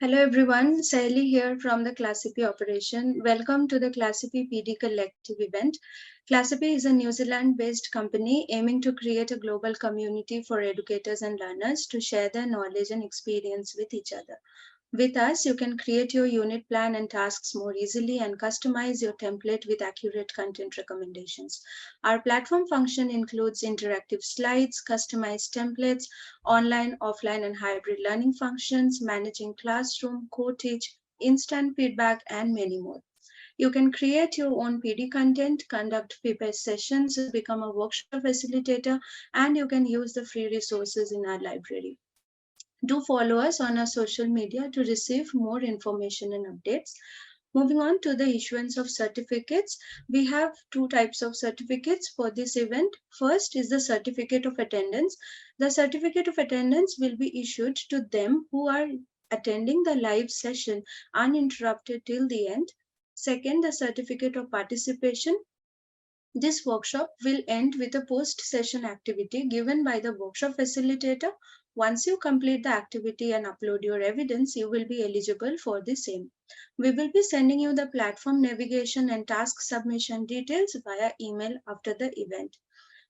Hello everyone, Saili here from the Classcipe operation. Welcome to the Classcipe PD Collective event. Classcipe is a New Zealand-based company aiming to create a global community for educators and learners to share their knowledge and experience with each other. With us, you can create your unit plan and tasks more easily and customize your template with accurate content recommendations. Our platform function includes interactive slides, customized templates, online, offline, and hybrid learning functions, managing classroom, co-teach, instant feedback, and many more. You can create your own PD content, conduct PPS sessions, become a workshop facilitator, and you can use the free resources in our library. Do follow us on our social media to receive more information and updates. Moving on to the issuance of certificates, we have two types of certificates for this event. First is the certificate of attendance. The certificate of attendance will be issued to them who are attending the live session uninterrupted till the end. Second, the certificate of participation. This workshop will end with a post-session activity given by the workshop facilitator. Once you complete the activity and upload your evidence, you will be eligible for the same. We will be sending you the platform navigation and task submission details via email after the event.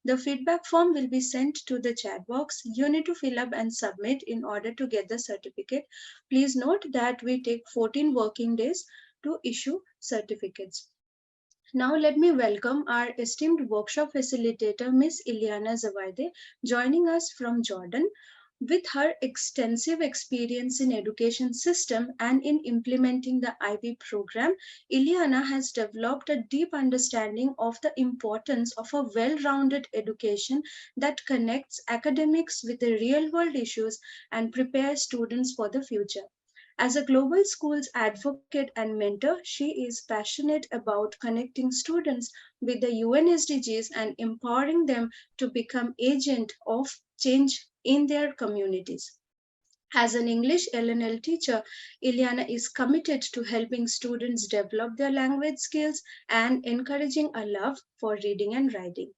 The feedback form will be sent to the chat box. You need to fill up and submit in order to get the certificate. Please note that we take 14 working days to issue certificates. Now let me welcome our esteemed workshop facilitator, Ms. Elyana Zawaideh, joining us from Jordan. With her extensive experience in education system and in implementing the IB program, Elyana has developed a deep understanding of the importance of a well-rounded education that connects academics with the real-world issues and prepares students for the future. As a global schools advocate and mentor, she is passionate about connecting students with the UN SDGs and empowering them to become agents of change in their communities. As an English LNL teacher, Elyana is committed to helping students develop their language skills and encouraging a love for reading and writing.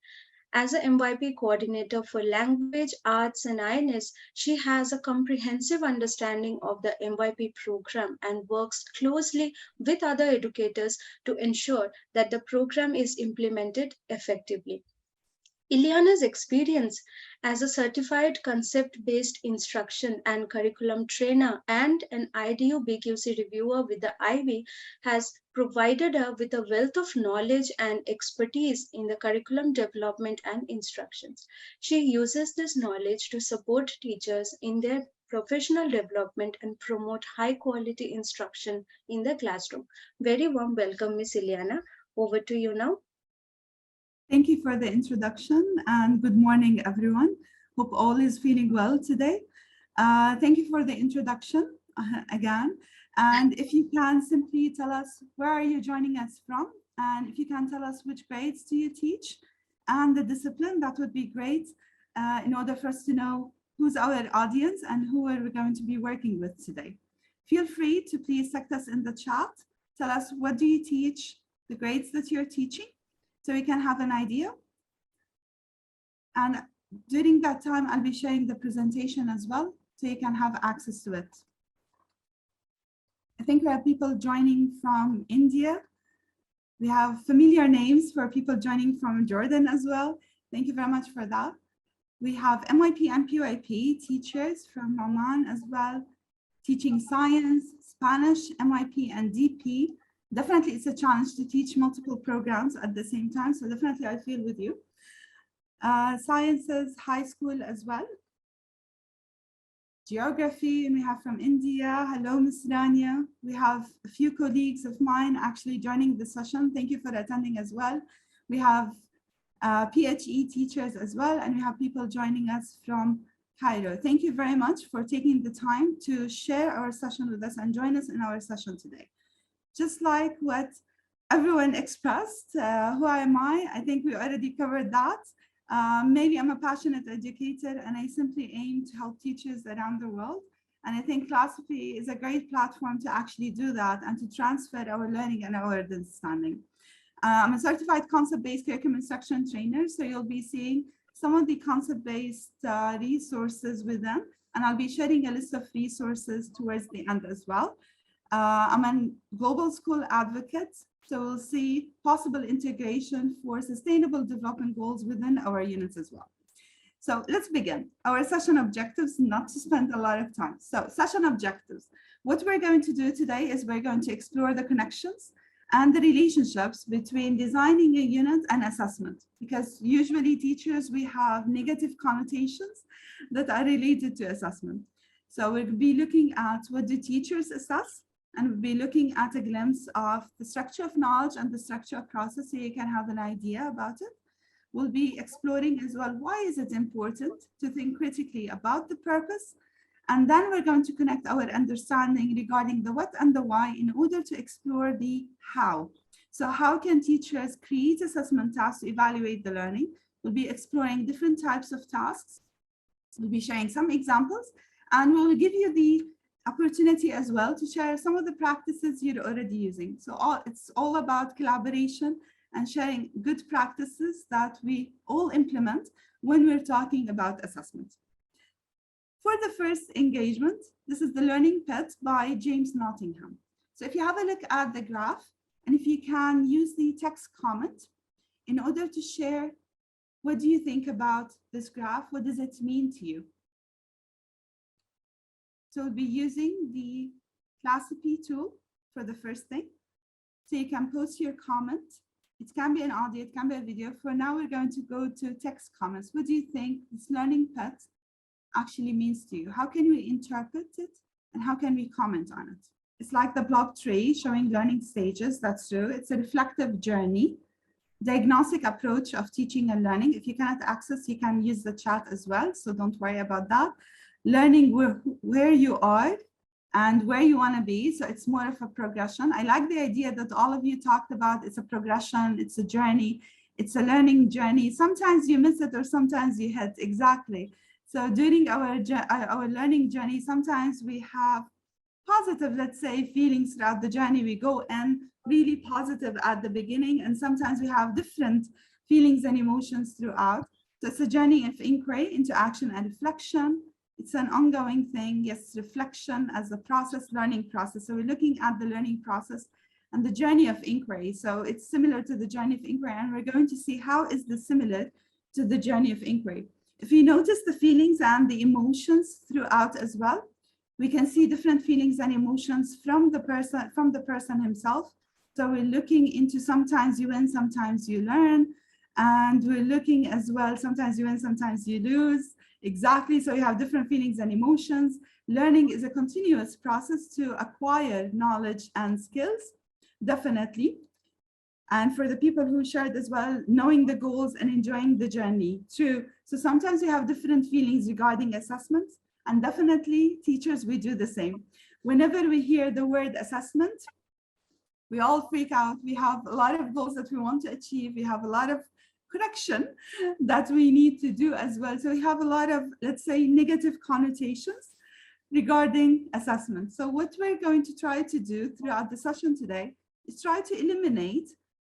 As a MYP coordinator for language, arts, and INS, she has a comprehensive understanding of the MYP program and works closely with other educators to ensure that the program is implemented effectively. Elyana's experience as a certified concept-based instruction and curriculum trainer and an IDU BQC reviewer with the IB has provided her with a wealth of knowledge and expertise in the curriculum development and instructions. She uses this knowledge to support teachers in their professional development and promote high-quality instruction in the classroom. Very warm welcome, Ms. Elyana. Over to you now. Thank you for the introduction and good morning, everyone. Hope all is feeling well today. Thank you for the introduction again. And if you can simply tell us where are you joining us from, and if you can tell us which grades do you teach and the discipline, that would be great in order for us to know who's our audience and who are we going to be working with today. Feel free to please text us in the chat. Tell us what do you teach, the grades that you're teaching, so we can have an idea. And during that time, I'll be sharing the presentation as well, so you can have access to it. I think we have people joining from India. We have familiar names for people joining from Jordan as well. Thank you very much for that. We have MYP and PYP teachers from Oman as well, teaching science, Spanish, MYP, and DP. Definitely, it's a challenge to teach multiple programs at the same time, so definitely I feel with you. Sciences, high school as well. Geography, and we have from India. Hello, Ms. Rania. We have a few colleagues of mine actually joining the session. Thank you for attending as well. We have PHE teachers as well, and we have people joining us from Cairo. Thank you very much for taking the time to share our session with us and join us in our session today. Just like what everyone expressed, who am I? I think we already covered that. Maybe I'm a passionate educator and I simply aim to help teachers around the world. And I think Classcipe is a great platform to actually do that and to transfer our learning and our understanding. I'm a certified concept-based curriculum instruction trainer, so you'll be seeing some of the concept-based resources with them. and I'll be sharing a list of resources towards the end as well. I'm a global school advocate, so we'll see possible integration for sustainable development goals within our units as well. So let's begin. Our session objectives, not to spend a lot of time. So session objectives. What we're going to do today is we're going to explore the connections and the relationships between designing a unit and assessment, because usually teachers, we have negative connotations that are related to assessment. So we'll be looking at what do teachers assess, and we'll be looking at a glimpse of the structure of knowledge and the structure of process so you can have an idea about it. We'll be exploring as well, why is it important to think critically about the purpose? And then we're going to connect our understanding regarding the what and the why in order to explore the how. So how can teachers create assessment tasks to evaluate the learning? We'll be exploring different types of tasks. We'll be sharing some examples, and we'll give you the opportunity as well to share some of the practices you're already using. So it's all about collaboration and sharing good practices that we all implement when we're talking about assessment. For the first engagement, this is the Learning Pet by James Nottingham. So if you have a look at the graph, and if you can use the text comment in order to share, what do you think about this graph? What does it mean to you? So we'll be using the Classcipe tool for the first thing. So you can post your comment. It can be an audio, it can be a video. For now, we're going to go to text comments. What do you think this Learning Pet actually means to you? How can we interpret it, and how can we comment on it? It's like the block tree showing learning stages. That's true. It's a reflective journey, diagnostic approach of teaching and learning. If you cannot access, you can use the chat as well, so don't worry about that. Learning where you are and where you want to be, so it's more of a progression. I like the idea that all of you talked about. It's a progression, it's a journey, it's a learning journey. Sometimes you miss it or sometimes you hit, exactly. So during our learning journey, sometimes we have positive, let's say, feelings throughout the journey. We go in really positive at the beginning, and sometimes we have different feelings and emotions throughout. So it's a journey of inquiry into action and reflection. It's an ongoing thing. Yes, reflection as a process, learning process. So we're looking at the learning process and the journey of inquiry. So it's similar to the journey of inquiry, and we're going to see how is this similar to the journey of inquiry. If you notice the feelings and the emotions throughout as well, we can see different feelings and emotions from the person himself. So we're looking into sometimes you win, sometimes you learn, and we're looking as well, sometimes you win, sometimes you lose. Exactly, so you have different feelings and emotions. Learning is a continuous process to acquire knowledge and skills, definitely. And for the people who shared as well, knowing the goals and enjoying the journey, true. So sometimes you have different feelings regarding assessments, and definitely teachers, we do the same. Whenever we hear the word assessment, we all freak out. We have a lot of goals that we want to achieve. We have a lot of correction that we need to do as well. So we have a lot of, let's say, negative connotations regarding assessment. So what we're going to try to do throughout the session today is try to eliminate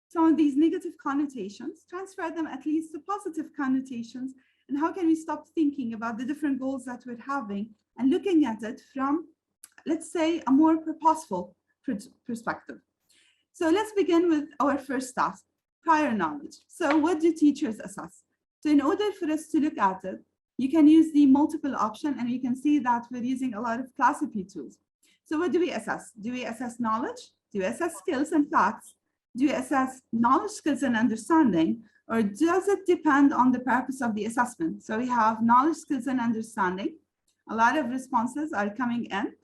some of these negative connotations, transfer them at least to positive connotations, and how can we stop thinking about the different goals that we're having and looking at it from, let's say, a more purposeful perspective. So let's begin with our first task, prior knowledge. So what do teachers assess? So in order for us to look at it, you can use the multiple option, and you can see that we're using a lot of Classcipe tools. So what do we assess? Do we assess knowledge? Do we assess skills and facts? Do we assess knowledge, skills, and understanding? Or does it depend on the purpose of the assessment? So we have knowledge, skills, and understanding. A lot of responses are coming in.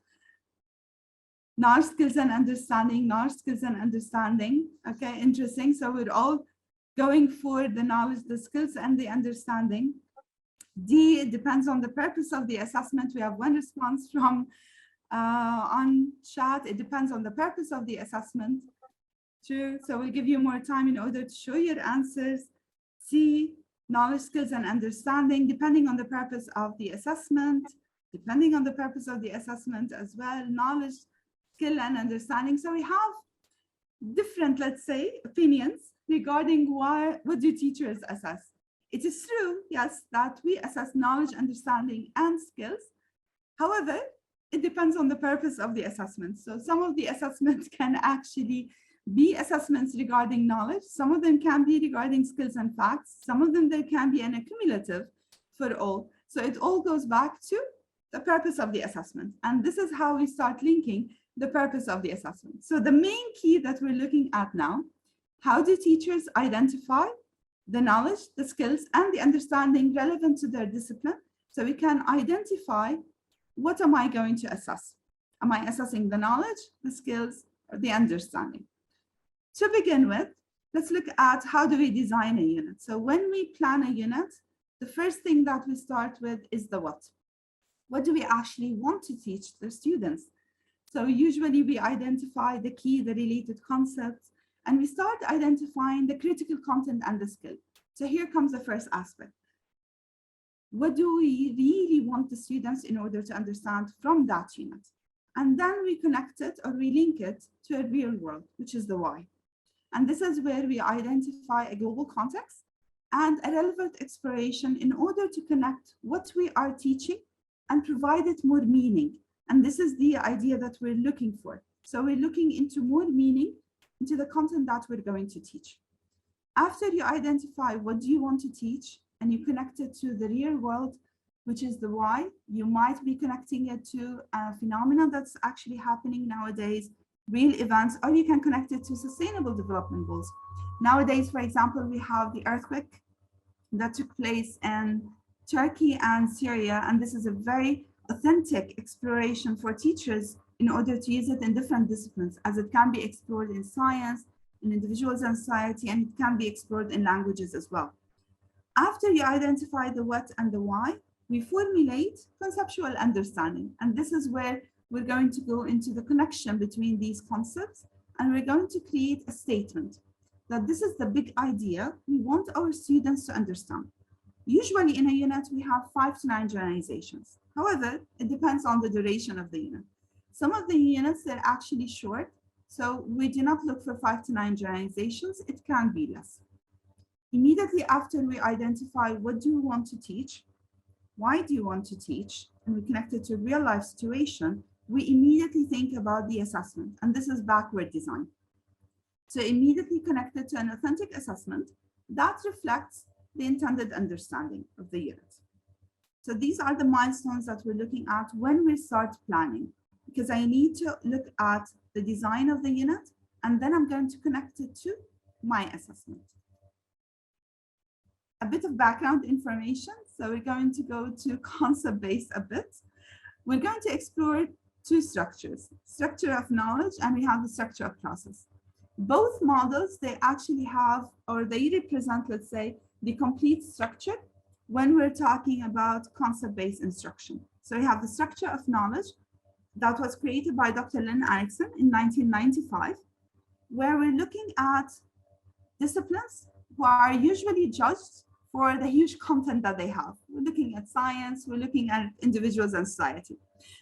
Knowledge, skills, and understanding, knowledge, skills, and understanding. Okay, interesting. So we're all going for the knowledge, the skills, and the understanding. D, it depends on the purpose of the assessment. We have one response from on chat. It depends on the purpose of the assessment. True. So we'll give you more time in order to show your answers. C, knowledge, skills, and understanding, depending on the purpose of the assessment, depending on the purpose of the assessment as well, knowledge, skill, and understanding. So we have different, let's say, opinions regarding what do teachers assess. It is true, yes, that we assess knowledge, understanding, and skills, However, it depends on the purpose of the assessment. So some of the assessments can actually be assessments regarding knowledge. Some of them can be regarding skills and facts. Some of them, there can be an accumulative for all. So it all goes back to the purpose of the assessment. And this is how we start linking the purpose of the assessment. So the main key that we're looking at now, how do teachers identify the knowledge, the skills, and the understanding relevant to their discipline? So we can identify, what am I going to assess? Am I assessing the knowledge, the skills, or the understanding? To begin with, let's look at how do we design a unit. So when we plan a unit, the first thing that we start with is the what. What do we actually want to teach the students? So usually we identify the key, the related concepts, and we start identifying the critical content and the skill. So here comes the first aspect. What do we really want the students in order to understand from that unit? And then we connect it or we link it to a real world, which is the why. And this is where we identify a global context and a relevant exploration in order to connect what we are teaching and provide it more meaning. And this is the idea that we're looking for. So we're looking into more meaning into the content that we're going to teach. After you identify what do you want to teach and you connect it to the real world, which is the why, you might be connecting it to a phenomenon that's actually happening nowadays, real events, or you can connect it to sustainable development goals. Nowadays, for example, we have the earthquake that took place in Turkey and Syria, and this is a very authentic exploration for teachers in order to use it in different disciplines, as it can be explored in science, in individuals and society, and it can be explored in languages as well. After you identify the what and the why, we formulate conceptual understanding, and this is where we're going to go into the connection between these concepts, and we're going to create a statement that this is the big idea we want our students to understand. Usually in a unit, we have 5 to 9 generalizations. However, it depends on the duration of the unit. Some of the units, they're actually short, so we do not look for 5 to 9 generalizations, it can be less. Immediately after we identify what do you want to teach, why do you want to teach, and we connect it to a real life situation, we immediately think about the assessment, and this is backward design. So immediately connected to an authentic assessment that reflects the intended understanding of the unit. So these are the milestones that we're looking at when we start planning, because I need to look at the design of the unit, and then I'm going to connect it to my assessment. A bit of background information. So we're going to go to concept-based a bit. We're going to explore 2 structures, structure of knowledge, and we have the structure of process. Both models, they actually have, or they represent, let's say, the complete structure when we're talking about concept-based instruction. So we have the structure of knowledge that was created by Dr. Lynn Erickson in 1995, where we're looking at disciplines who are usually judged for the huge content that they have. We're looking at science, we're looking at individuals and society.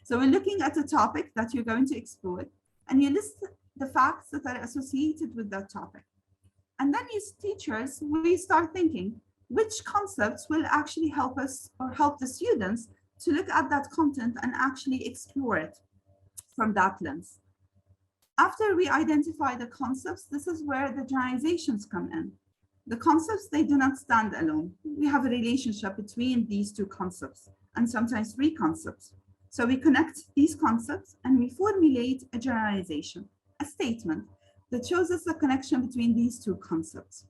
So we're looking at a topic that you're going to explore, and you list the facts that are associated with that topic. And then as teachers, we start thinking, which concepts will actually help us or help the students to look at that content and actually explore it from that lens. After we identify the concepts, this is where the generalizations come in. The concepts, they do not stand alone. We have a relationship between these 2 concepts, and sometimes 3 concepts. So we connect these concepts and we formulate a generalization, a statement that shows us the connection between these 2 concepts.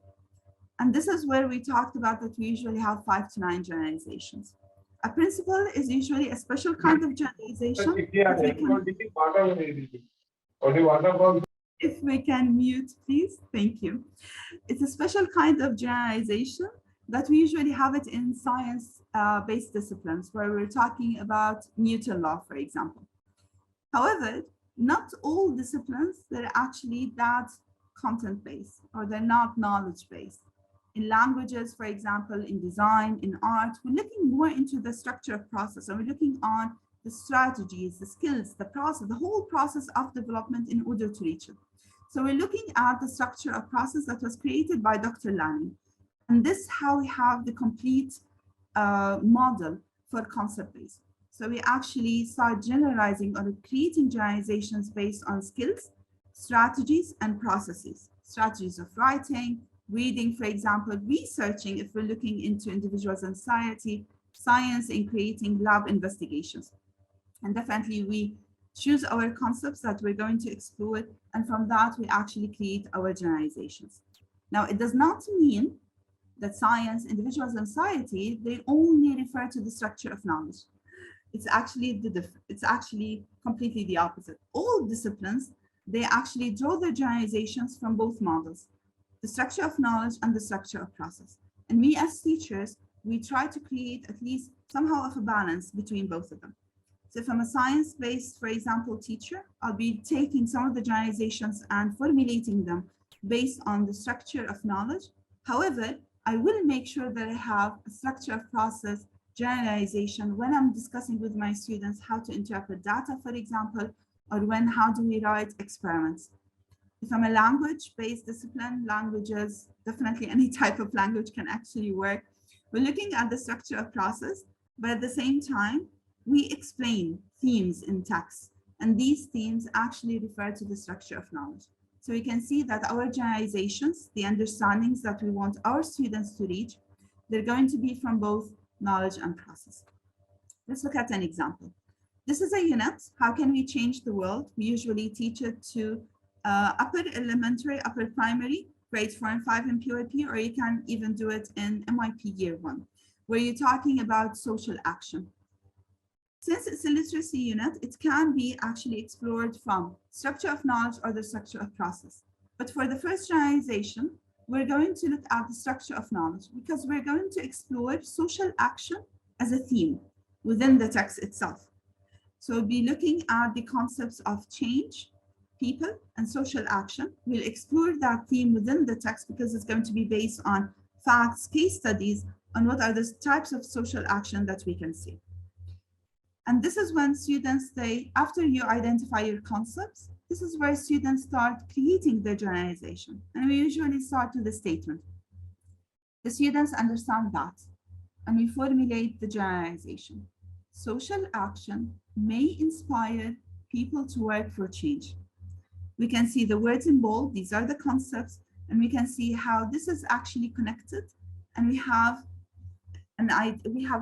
And this is where we talked about that we usually have 5 to 9 generalizations. A principle is usually a special kind of generalization. If we can mute, please. Thank you. It's a special kind of generalization that we usually have it in science-based disciplines, where we're talking about Newton law, for example. However, not all disciplines, they're actually that content-based, or they're not knowledge-based. In languages, for example, in design, in art, we're looking more into the structure of process, and we're looking on the strategies, the skills, the process, the whole process of development in order to reach it. So we're looking at the structure of process that was created by Dr. Lanning. And this is how we have the complete model for concept-based. So we actually start generalizing or creating generalizations based on skills, strategies, and processes. Strategies of writing, reading, for example, researching if we're looking into individuals and society, science in creating lab investigations. And definitely we choose our concepts that we're going to explore, and from that we actually create our generalizations. Now, it does not mean that science, individuals, and society, they only refer to the structure of knowledge. It's actually completely the opposite. All disciplines, they actually draw their generalizations from both models, the structure of knowledge and the structure of process. And we as teachers, we try to create at least somehow of a balance between both of them. So if I'm a science-based, for example, teacher, I'll be taking some of the generalizations and formulating them based on the structure of knowledge. However, I will make sure that I have a structure of process generalization when I'm discussing with my students how to interpret data, for example, or how do we write experiments. If I'm a language-based discipline, languages, definitely any type of language can actually work. We're looking at the structure of process, but at the same time, we explain themes in text, and these themes actually refer to the structure of knowledge. So we can see that our generalizations, the understandings that we want our students to reach, they're going to be from both knowledge and process. Let's look at an example. This is a unit, how can we change the world? We usually teach it to upper elementary, upper primary, grades 4 and 5 in PYP, or you can even do it in MYP year 1, where you're talking about social action. Since it's a literacy unit, it can be actually explored from structure of knowledge or the structure of process. But for the first generalization, we're going to look at the structure of knowledge because we're going to explore social action as a theme within the text itself. So we'll be looking at the concepts of change, people, and social action. We'll explore that theme within the text because it's going to be based on facts, case studies, on what are the types of social action that we can see. And this is when students, after you identify your concepts, this is where students start creating their generalization. And we usually start with a statement. The students understand that, and we formulate the generalization. Social action may inspire people to work for change. We can see the words in bold, these are the concepts, and we can see how this is actually connected. And we have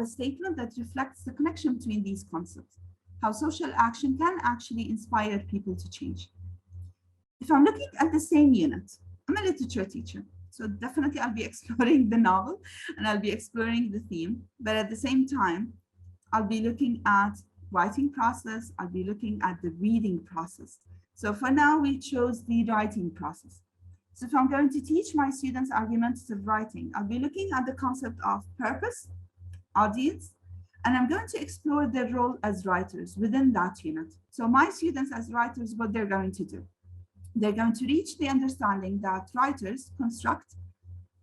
a statement that reflects the connection between these concepts, how social action can actually inspire people to change. If I'm looking at the same unit, I'm a literature teacher, so definitely I'll be exploring the novel and I'll be exploring the theme, but at the same time, I'll be looking at writing process, I'll be looking at the reading process. So for now, we chose the writing process. So if I'm going to teach my students argumentative writing, I'll be looking at the concept of purpose, audience, and I'm going to explore their role as writers within that unit. So my students as writers, what they're going to do, they're going to reach the understanding that writers construct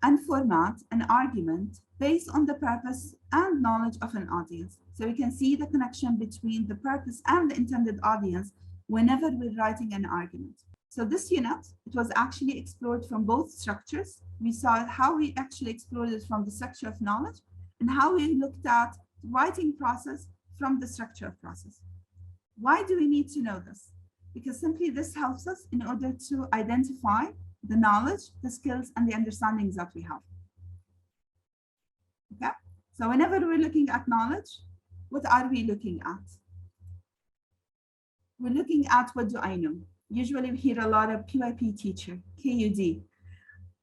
and format an argument based on the purpose and knowledge of an audience. So we can see the connection between the purpose and the intended audience whenever we're writing an argument. So this unit, it was actually explored from both structures. We saw how we actually explored it from the structure of knowledge and how we looked at the writing process from the structure of process. Why do we need to know this? Because simply this helps us in order to identify the knowledge, the skills, and the understandings that we have. Okay, so whenever we're looking at knowledge, what are we looking at? We're looking at what do I know? Usually we hear a lot of PYP teacher, KUD,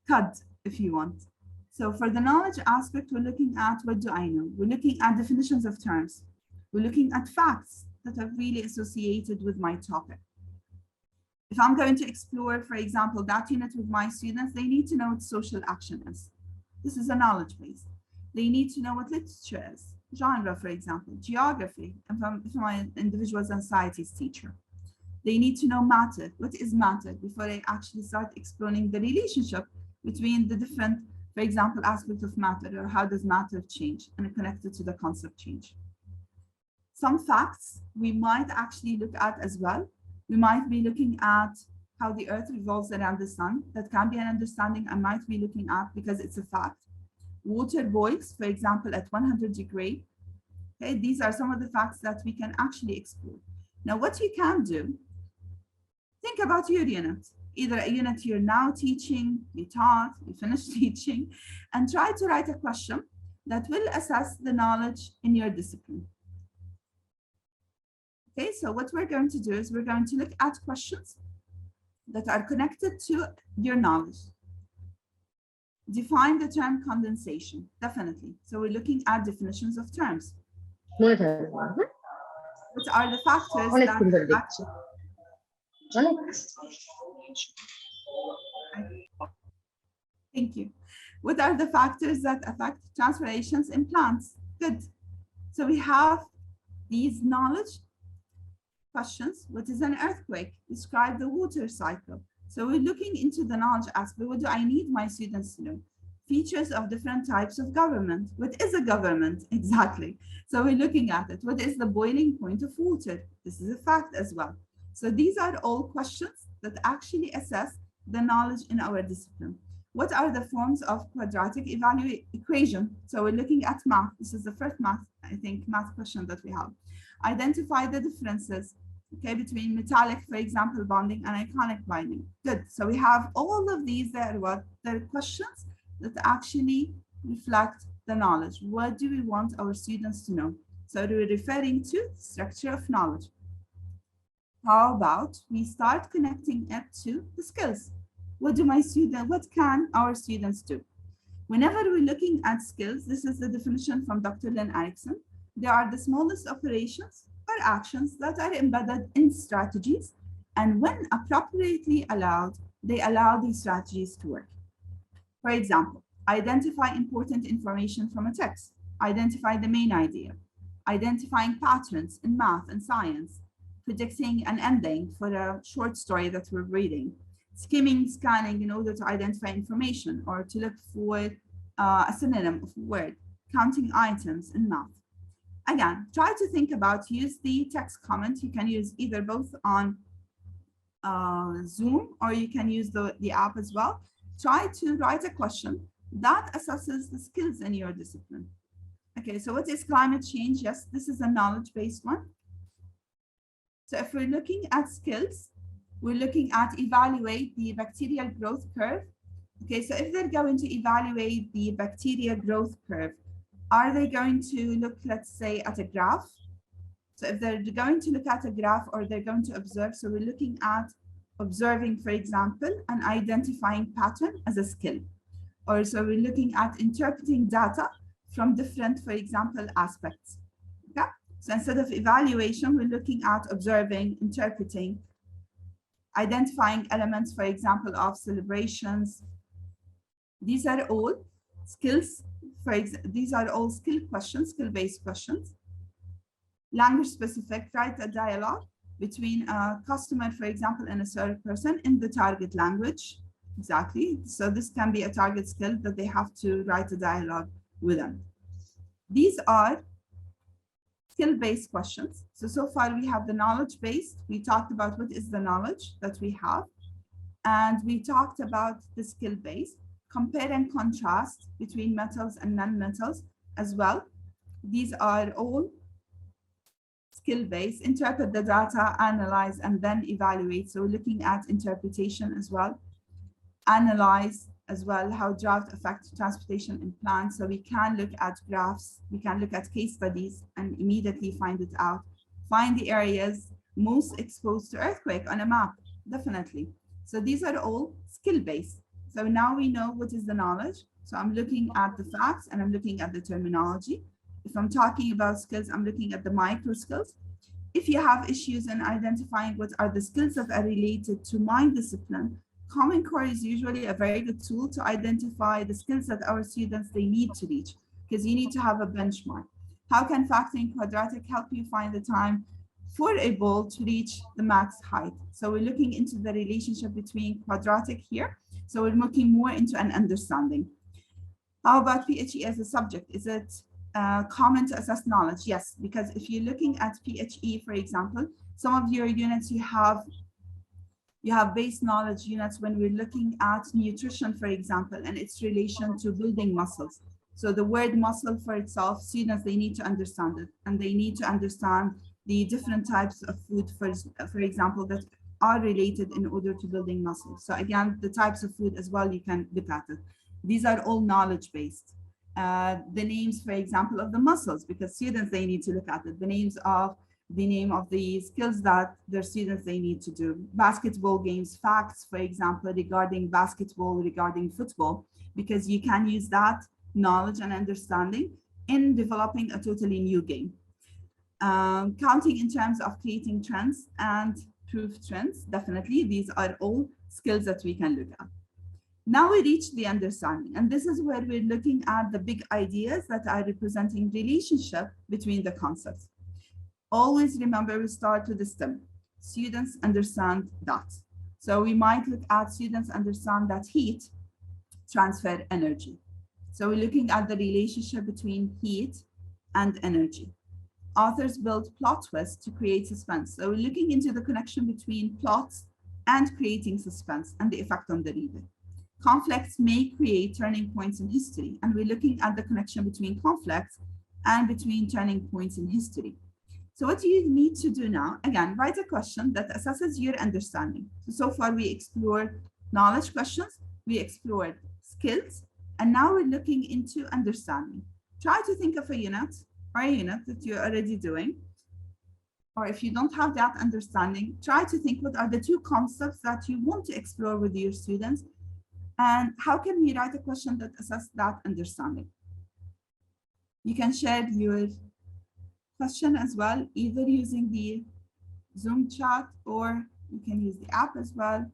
CUD if you want. So for the knowledge aspect, we're looking at what do I know? We're looking at definitions of terms. We're looking at facts that are really associated with my topic. If I'm going to explore, for example, that unit with my students, they need to know what social action is. This is a knowledge base. They need to know what literature is, genre, for example, geography, if I'm an individuals and societies teacher. They need to know matter. What is matter before I actually start exploring the relationship between the different, for example, aspects of matter, or how does matter change and connected to the concept change. Some facts we might actually look at as well. We might be looking at how the earth revolves around the sun. That can be an understanding I might be looking at because it's a fact. Water boils, for example, at 100 degrees. Okay, these are some of the facts that we can actually explore. Now, what you can do, think about your unit, either a unit you're now teaching, you taught, you finished teaching, and try to write a question that will assess the knowledge in your discipline. Okay, so what we're going to do is we're going to look at questions that are connected to your knowledge. Define the term condensation, definitely. So we're looking at definitions of terms. What are the factors that Thank you. What are the factors that affect transpirations in plants? Good. So we have these knowledge questions. What is an earthquake? Describe the water cycle. So we're looking into the knowledge aspect. What do I need my students to know? Features of different types of government. What is a government? Exactly. So we're looking at it. What is the boiling point of water? This is a fact as well. So these are all questions that actually assess the knowledge in our discipline. What are the forms of quadratic equation? So we're looking at math. This is the first math question that we have. Identify the differences, okay, between metallic, for example, bonding and ionic binding. Good. So we have all of these there. What they're questions that actually reflect the knowledge. What do we want our students to know? So we're referring to structure of knowledge. How about we start connecting it to the skills? What can our students do? Whenever we're looking at skills, this is the definition from Dr. Lynn Erickson. They are the smallest operations or actions that are embedded in strategies, and when appropriately allowed, they allow these strategies to work. For example, identify important information from a text, identify the main idea, identifying patterns in math and science, predicting an ending for a short story that we're reading, skimming, scanning in order to identify information or to look for a synonym of a word, counting items in math. Again, try to think about, use the text comment. You can use either both on Zoom or you can use the app as well. Try to write a question that assesses the skills in your discipline. Okay, so what is climate change? Yes, this is a knowledge-based one. So if we're looking at skills, we're looking at evaluate the bacterial growth curve. Okay, so if they're going to evaluate the bacteria growth curve, are they going to look, let's say, at a graph? So if they're going to look at a graph or they're going to observe, so we're looking at observing, for example, and identifying pattern as a skill. Or so we're looking at interpreting data from different, for example, aspects. Okay? So instead of evaluation, we're looking at observing, interpreting, identifying elements, for example, of celebrations. These are all skills. These are all skill questions, skill-based questions. Language specific, write a dialogue between a customer, for example, and a third person in the target language. Exactly. So this can be a target skill that they have to write a dialogue with them. These are skill-based questions. So far we have the knowledge-based. We talked about what is the knowledge that we have. And we talked about the skill-based. Compare and contrast between metals and non-metals as well. These are all skill-based. Interpret the data, analyze, and then evaluate. So we're looking at interpretation as well. Analyze as well how drought affects transportation in plants. So we can look at graphs, we can look at case studies and immediately find it out. Find the areas most exposed to earthquake on a map, definitely. So these are all skill-based. So now we know what is the knowledge. So I'm looking at the facts and I'm looking at the terminology. If I'm talking about skills, I'm looking at the micro skills. If you have issues in identifying what are the skills that are related to my discipline, Common Core is usually a very good tool to identify the skills that our students, they need to reach, because you need to have a benchmark. How can factoring quadratic help you find the time for a ball to reach the max height? So we're looking into the relationship between quadratic here. So we're looking more into an understanding. How about PHE as a subject? Is it common to assess knowledge? Yes, because if you're looking at PHE, for example, some of your units you have base knowledge units when we're looking at nutrition, for example, and its relation to building muscles. So the word muscle for itself, students, they need to understand it, and they need to understand the different types of food, for example, that are related in order to building muscle. So again, the types of food as well, you can look at it. These are all knowledge-based. The names, for example, of the muscles, because students, they need to look at it. The name of the skills that their students, they need to do. Basketball games, facts, for example, regarding basketball, regarding football, because you can use that knowledge and understanding in developing a totally new game. Counting in terms of creating trends and proof trends, definitely, these are all skills that we can look at. Now we reach the understanding, and this is where we're looking at the big ideas that are representing relationship between the concepts. Always remember, we start with the STEM. Students understand that. So we might look at students understand that heat transfer energy. So we're looking at the relationship between heat and energy. Authors build plot twists to create suspense. So we're looking into the connection between plots and creating suspense and the effect on the reader. Conflicts may create turning points in history, and we're looking at the connection between conflicts and between turning points in history. So what you need to do now, again, write a question that assesses your understanding. So far we explored knowledge questions, we explored skills, and now we're looking into understanding. Try to think of a unit or a unit that you're already doing. Or if you don't have that understanding, try to think what are the two concepts that you want to explore with your students, and how can we write a question that assesses that understanding. You can share your question as well, either using the Zoom chat or you can use the app as well.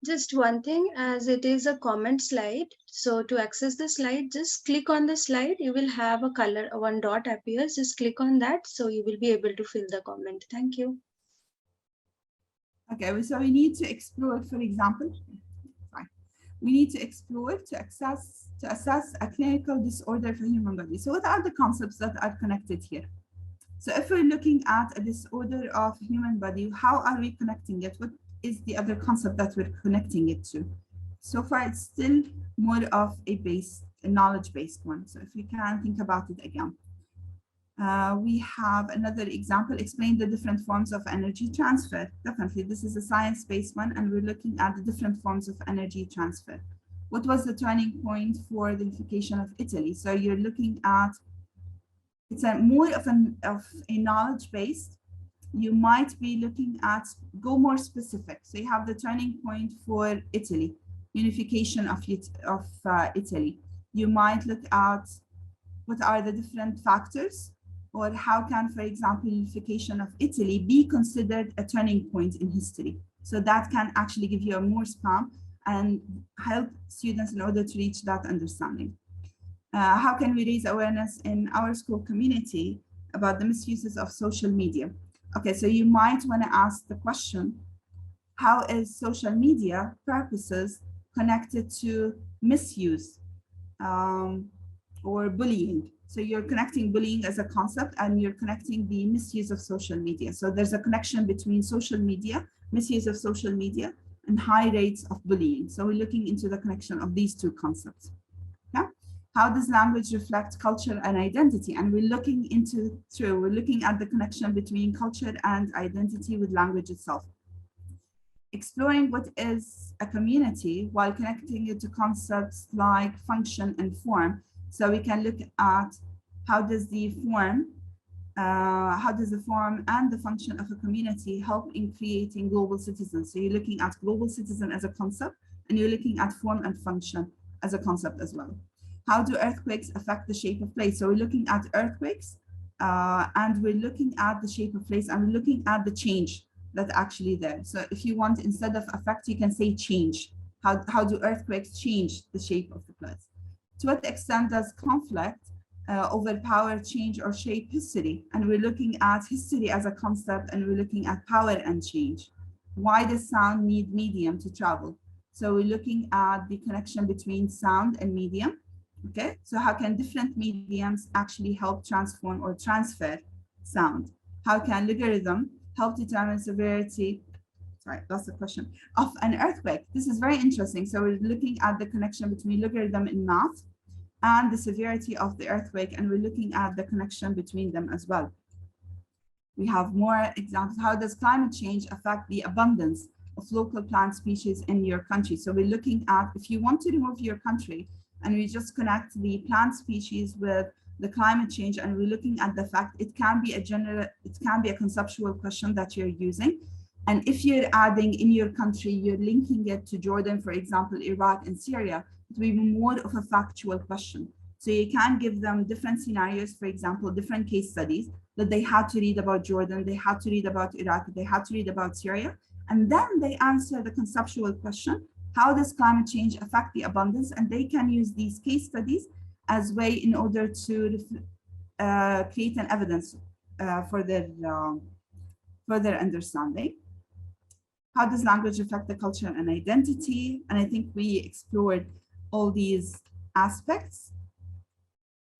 Just one thing, as it is a comment slide, so to access the slide, just click on the slide. You will have a color, one dot appears. Just click on that, so you will be able to fill the comment. Thank you. Okay, so we need to explore, for example, we need to explore to assess a clinical disorder for human body. So what are the concepts that are connected here? So if we're looking at a disorder of human body, how are we connecting it? What is the other concept that we're connecting it to? So far, it's still more of a knowledge-based one. So if you can think about it again. We have another example, explain the different forms of energy transfer. Definitely, this is a science-based one, and we're looking at the different forms of energy transfer. What was the turning point for the unification of Italy? So you're looking at, it's more of a knowledge-based. You might be looking at, go more specific. So you have the turning point for Italy, unification of Italy. You might look at what are the different factors, or how can, for example, unification of Italy be considered a turning point in history? So that can actually give you a more span and help students in order to reach that understanding. How can we raise awareness in our school community about the misuses of social media? Okay, so you might want to ask the question, how is social media purposes connected to misuse or bullying? So you're connecting bullying as a concept, and you're connecting the misuse of social media. So there's a connection between social media, misuse of social media, and high rates of bullying. So we're looking into the connection of these two concepts. Yeah. How does language reflect culture and identity? And we're looking we're looking at the connection between culture and identity with language itself. Exploring what is a community while connecting it to concepts like function and form. So we can look at how does the form and the function of a community help in creating global citizens. So you're looking at global citizen as a concept, and you're looking at form and function as a concept as well. How do earthquakes affect the shape of place? So we're looking at earthquakes, and we're looking at the shape of place, and we're looking at the change that's actually there. So if you want, instead of affect, you can say change. How do earthquakes change the shape of the place? To what extent does conflict overpower, change, or shape history? And we're looking at history as a concept, and we're looking at power and change. Why does sound need medium to travel? So we're looking at the connection between sound and medium. Okay, so how can different mediums actually help transform or transfer sound? How can logarithm help determine severity? Sorry, that's the question, of an earthquake. This is very interesting. So we're looking at the connection between logarithm in math and the severity of the earthquake, and we're looking at the connection between them as well. We have more examples. How does climate change affect the abundance of local plant species in your country? So we're looking at, if you want to remove your country and we just connect the plant species with the climate change, and we're looking at the fact it can be a conceptual question that you're using. And if you're adding in your country, you're linking it to Jordan, for example, Iraq and Syria, it will be more of a factual question. So you can give them different scenarios, for example, different case studies that they had to read about Jordan, they had to read about Iraq, they had to read about Syria, and then they answer the conceptual question, how does climate change affect the abundance? And they can use these case studies as way in order to create an evidence for their further understanding. How does language affect the culture and identity? And I think we explored all these aspects.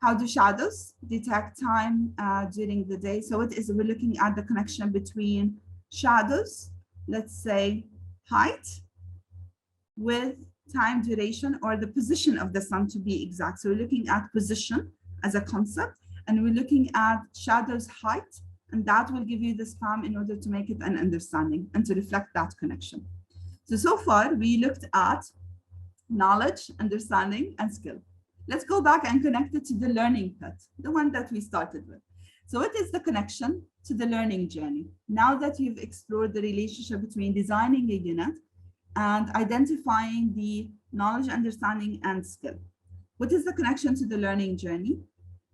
How do shadows detect time during the day? So we're looking at the connection between shadows, let's say height, with time duration, or the position of the sun to be exact. So we're looking at position as a concept, and we're looking at shadows height, and that will give you the span in order to make it an understanding and to reflect that connection. So far we looked at knowledge, understanding, and skill. Let's go back and connect it to the learning pit, the one that we started with. So what is the connection to the learning journey? Now that you've explored the relationship between designing a unit and identifying the knowledge, understanding, and skill, what is the connection to the learning journey?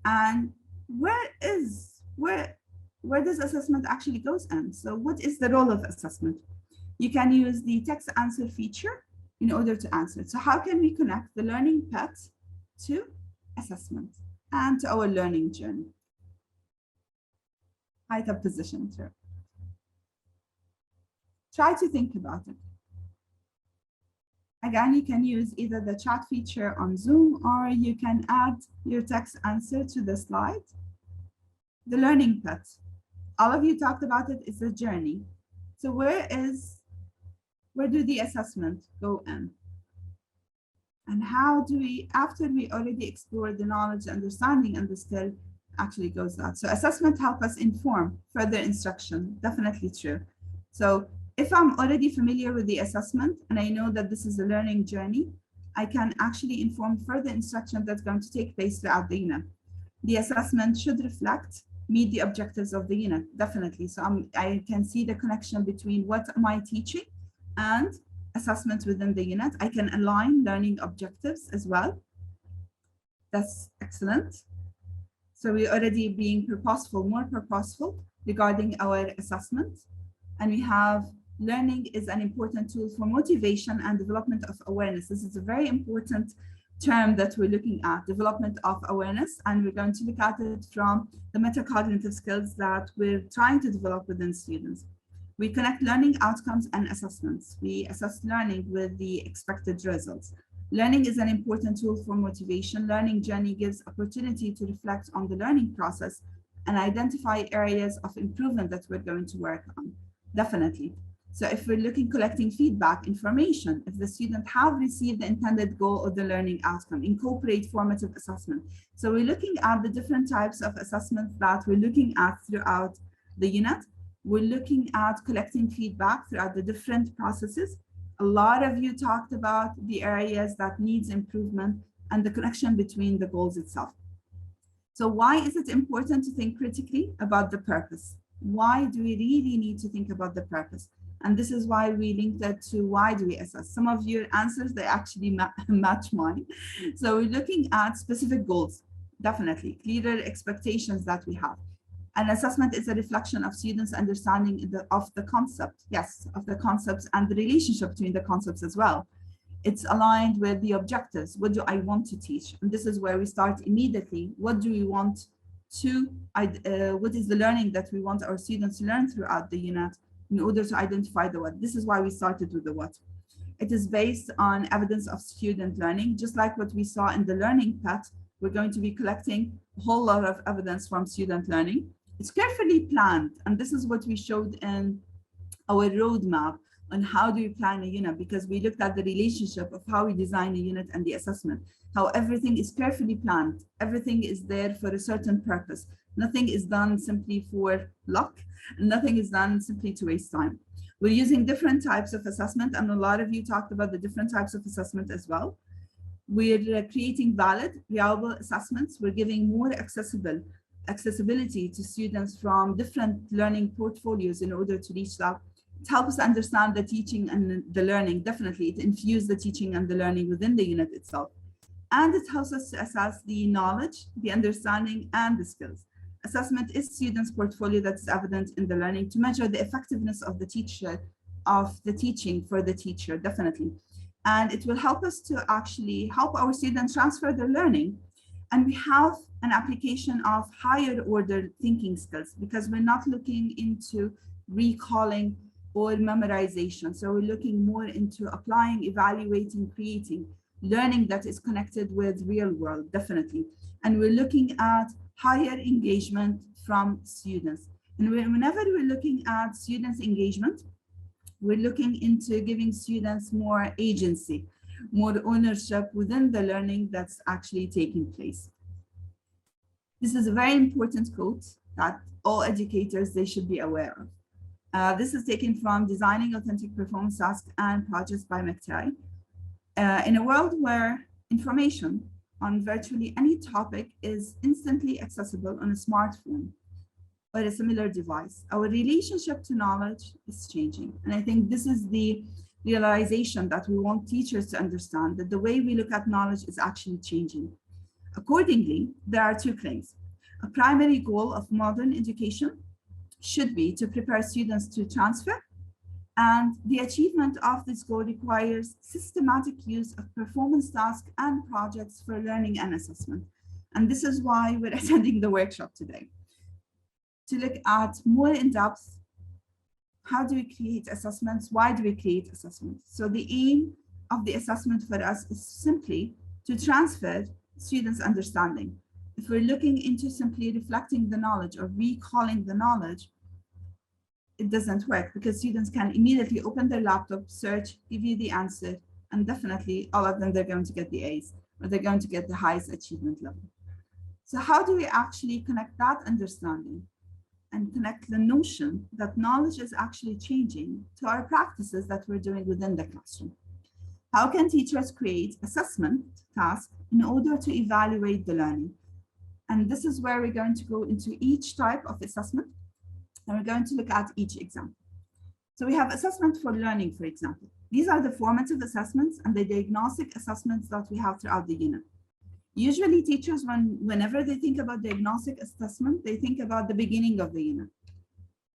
And where does assessment actually goes in? So what is the role of assessment? You can use the text answer feature in order to answer it. So how can we connect the learning path to assessment and to our learning journey? Height of position. Try to think about it. Again, you can use either the chat feature on Zoom, or you can add your text answer to the slide. The learning path. All of you talked about it, it's a journey. So where do the assessment go in? And how do we, after we already explored the knowledge, understanding, and the skill, actually goes out? So assessment help us inform further instruction, definitely true. So if I'm already familiar with the assessment and I know that this is a learning journey, I can actually inform further instruction that's going to take place throughout the unit. The assessment should meet the objectives of the unit, definitely. So I can see the connection between what am I teaching and assessments within the unit. I can align learning objectives as well. That's excellent. So we're already being more purposeful regarding our assessment. And we have learning is an important tool for motivation and development of awareness. This is a very important term that we're looking at, development of awareness. And we're going to look at it from the metacognitive skills that we're trying to develop within students. We connect learning outcomes and assessments. We assess learning with the expected results. Learning is an important tool for motivation. Learning journey gives opportunity to reflect on the learning process and identify areas of improvement that we're going to work on, definitely. So if we're collecting feedback, information, if the student have received the intended goal or the learning outcome, incorporate formative assessment. So we're looking at the different types of assessments that we're looking at throughout the unit. We're looking at collecting feedback throughout the different processes. A lot of you talked about the areas that needs improvement and the connection between the goals itself. So why is it important to think critically about the purpose? Why do we really need to think about the purpose? And this is why we linked it to why do we assess? Some of your answers, they actually match mine. So we're looking at specific goals, definitely, clearer expectations that we have. An assessment is a reflection of students' understanding of the concept, yes, of the concepts and the relationship between the concepts as well. It's aligned with the objectives. What do I want to teach? And this is where we start immediately. What do we want to, what is the learning that we want our students to learn throughout the unit in order to identify the what? This is why we started with the what. It is based on evidence of student learning, just like what we saw in the learning path. We're going to be collecting a whole lot of evidence from student learning. It's carefully planned, and this is what we showed in our roadmap on how do you plan a unit, because we looked at the relationship of how we design a unit and the assessment, how everything is carefully planned. Everything is there for a certain purpose. Nothing is done simply for luck, and nothing is done simply to waste time. We're using different types of assessment, and a lot of you talked about the different types of assessment as well. We're creating valid, reliable assessments. We're giving more accessibility to students from different learning portfolios in order to reach that. It helps understand the teaching and the learning. Definitely, it infuses the teaching and the learning within the unit itself. And it helps us to assess the knowledge, the understanding, and the skills. Assessment is students' portfolio that's evident in the learning to measure the effectiveness of the teacher, of the teaching for the teacher, definitely. And it will help us to actually help our students transfer their learning. And we have an application of higher order thinking skills, because we're not looking into recalling or memorization. So we're looking more into applying, evaluating, creating, learning that is connected with real world, definitely. And we're looking at higher engagement from students. And whenever we're looking at students' engagement, we're looking into giving students more agency, more ownership within the learning that's actually taking place. This is a very important quote that all educators, they should be aware of. This is taken from Designing Authentic Performance Tasks and Projects by McTay. In a world where information on virtually any topic is instantly accessible on a smartphone or a similar device, our relationship to knowledge is changing. And I think this is the realization that we want teachers to understand, that the way we look at knowledge is actually changing. Accordingly, there are two claims. A primary goal of modern education should be to prepare students to transfer, and the achievement of this goal requires systematic use of performance tasks and projects for learning and assessment. And this is why we're attending the workshop today, to look at more in depth, how do we create assessments? Why do we create assessments? So the aim of the assessment for us is simply to transfer students' understanding. If we're looking into simply reflecting the knowledge or recalling the knowledge, it doesn't work, because students can immediately open their laptop, search, give you the answer, and definitely all of them, they're going to get the A's, or they're going to get the highest achievement level. So how do we actually connect that understanding and connect the notion that knowledge is actually changing to our practices that we're doing within the classroom? How can teachers create assessment tasks in order to evaluate the learning? And this is where we're going to go into each type of assessment, and we're going to look at each example. So we have assessment for learning, for example. These are the formative assessments and the diagnostic assessments that we have throughout the unit. Usually teachers, whenever they think about diagnostic assessment, they think about the beginning of the unit.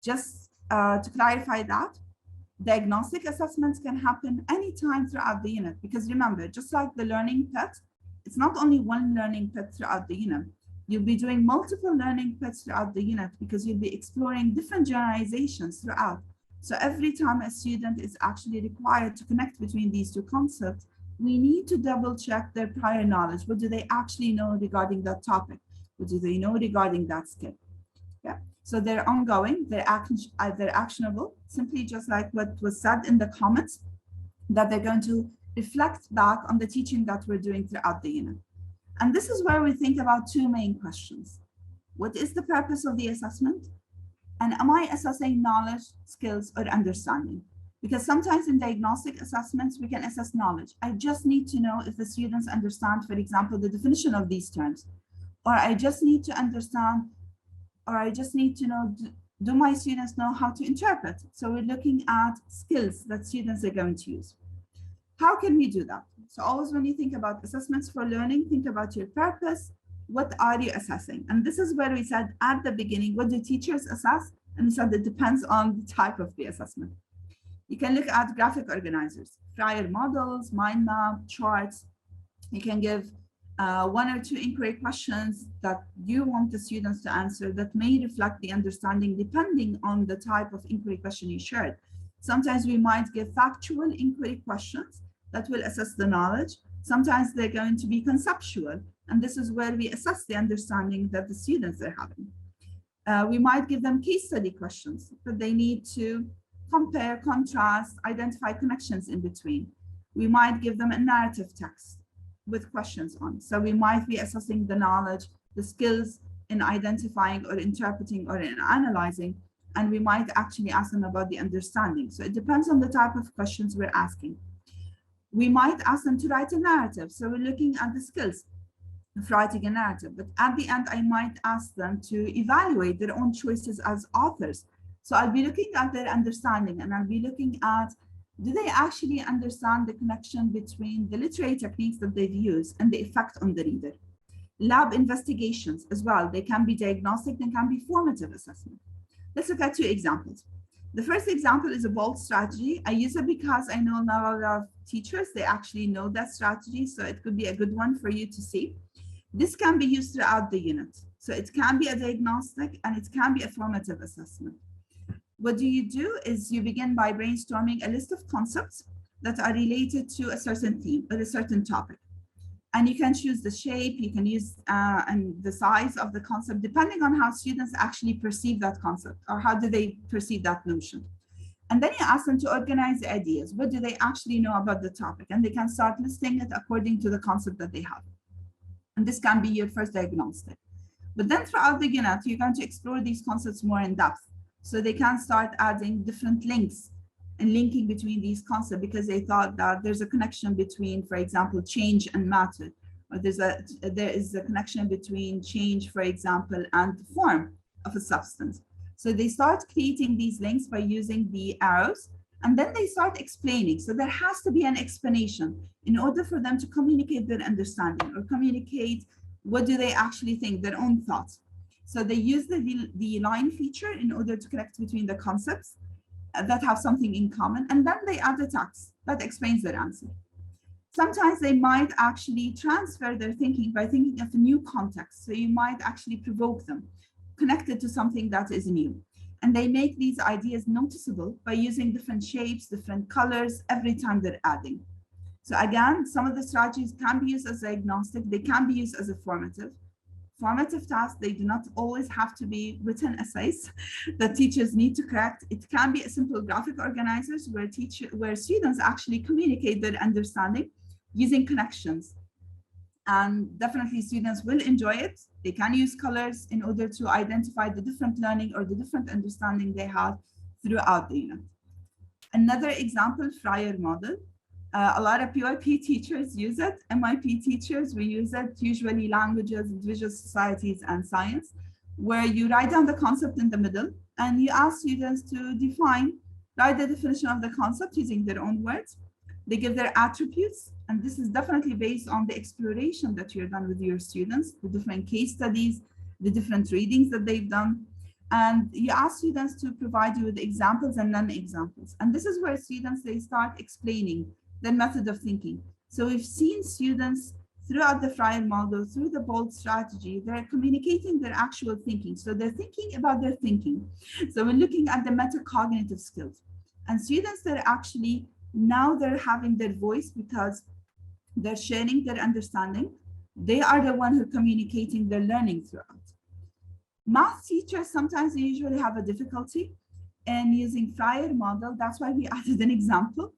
Just to clarify that, diagnostic assessments can happen anytime throughout the unit, because remember, just like the learning pit, it's not only one learning pit throughout the unit. You'll be doing multiple learning pits throughout the unit, because you'll be exploring different generalizations throughout. So every time a student is actually required to connect between these two concepts, we need to double check their prior knowledge. What do they actually know regarding that topic? What do they know regarding that skill? Yeah. So they're ongoing, they're actionable, simply just like what was said in the comments, that they're going to reflect back on the teaching that we're doing throughout the unit. And this is where we think about two main questions. What is the purpose of the assessment? And am I assessing knowledge, skills, or understanding? Because sometimes in diagnostic assessments, we can assess knowledge. I just need to know if the students understand, for example, the definition of these terms. Or I just need to understand, or I just need to know, do my students know how to interpret? So we're looking at skills that students are going to use. How can we do that? So always when you think about assessments for learning, think about your purpose. What are you assessing? And this is where we said at the beginning, what do teachers assess? And we said it depends on the type of the assessment. You can look at graphic organizers, prior models, mind map, charts. You can give one or two inquiry questions that you want the students to answer that may reflect the understanding depending on the type of inquiry question you shared. Sometimes we might give factual inquiry questions that will assess the knowledge. Sometimes they're going to be conceptual, and this is where we assess the understanding that the students are having. We might give them case study questions that they need to compare, contrast, identify connections in between. We might give them a narrative text with questions on. So we might be assessing the knowledge, the skills in identifying or interpreting or in analyzing, and we might actually ask them about the understanding. So it depends on the type of questions we're asking. We might ask them to write a narrative. So we're looking at the skills of writing a narrative, but at the end, I might ask them to evaluate their own choices as authors. So I'll be looking at their understanding, and I'll be looking at, do they actually understand the connection between the literary techniques that they've used and the effect on the reader? Lab investigations as well. They can be diagnostic, they can be formative assessment. Let's look at two examples. The first example is a bold strategy. I use it because I know now a lot of teachers, they actually know that strategy, so it could be a good one for you to see. This can be used throughout the unit. So it can be a diagnostic and it can be a formative assessment. What do? Is you begin by brainstorming a list of concepts that are related to a certain theme or a certain topic. And you can choose the shape, you can use and the size of the concept, depending on how students actually perceive that concept or how do they perceive that notion. And then you ask them to organize the ideas. What do they actually know about the topic? And they can start listing it according to the concept that they have. And this can be your first diagnostic. But then throughout the unit, you're going to explore these concepts more in depth. So they can start adding different links and linking between these concepts because they thought that there's a connection between, for example, change and matter, or there is a connection between change, for example, and the form of a substance. So they start creating these links by using the arrows, and then they start explaining. So there has to be an explanation in order for them to communicate their understanding or communicate what do they actually think, their own thoughts. So they use the line feature in order to connect between the concepts that have something in common, and then they add the text that explains their answer. Sometimes they might actually transfer their thinking by thinking of a new context. So you might actually provoke them, connected to something that is new. And they make these ideas noticeable by using different shapes, different colors every time they're adding. So again, some of the strategies can be used as diagnostic, they can be used as a formative. Formative tasks, they do not always have to be written essays that teachers need to correct. It can be a simple graphic organizers where students actually communicate their understanding using connections. And definitely students will enjoy it. They can use colors in order to identify the different learning or the different understanding they have throughout the unit. Another example, Friar model. A lot of MYP teachers use it. MYP teachers, we use it, usually languages, visual societies, and science, where you write down the concept in the middle and you ask students to write the definition of the concept using their own words. They give their attributes, and this is definitely based on the exploration that you're done with your students, the different case studies, the different readings that they've done. And you ask students to provide you with examples and non-examples. And this is where students, they start explaining their method of thinking. So we've seen students throughout the Friar model, through the bold strategy, they're communicating their actual thinking. So they're thinking about their thinking. So we're looking at the metacognitive skills. And students that are actually, now they're having their voice because they're sharing their understanding. They are the one who are communicating their learning throughout. Math teachers, sometimes they usually have a difficulty in using Friar model. That's why we added an example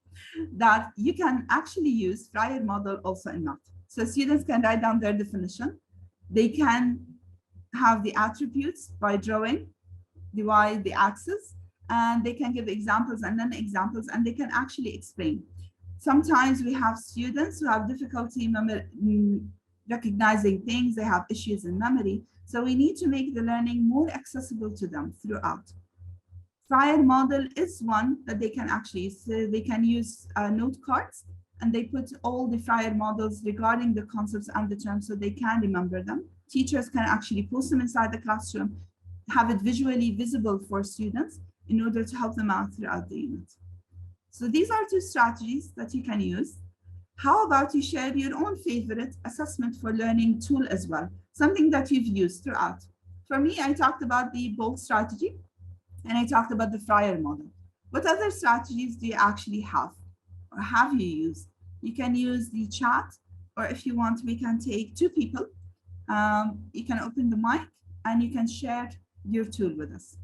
that you can actually use Friar model also in math. So students can write down their definition. They can have the attributes by drawing, divide the axis, and they can give examples and then examples, and they can actually explain. Sometimes we have students who have difficulty recognizing things, they have issues in memory. So we need to make the learning more accessible to them throughout. Friar model is one that they can actually use. So they can use note cards, and they put all the Friar models regarding the concepts and the terms so they can remember them. Teachers can actually post them inside the classroom, have it visually visible for students in order to help them out throughout the unit. So these are two strategies that you can use. How about you share your own favorite assessment for learning tool as well, something that you've used throughout. For me, I talked about the bold strategy, and I talked about the Friar model. What other strategies do you actually have or have you used? You can use the chat, or if you want, we can take two people. You can open the mic and you can share your tool with us.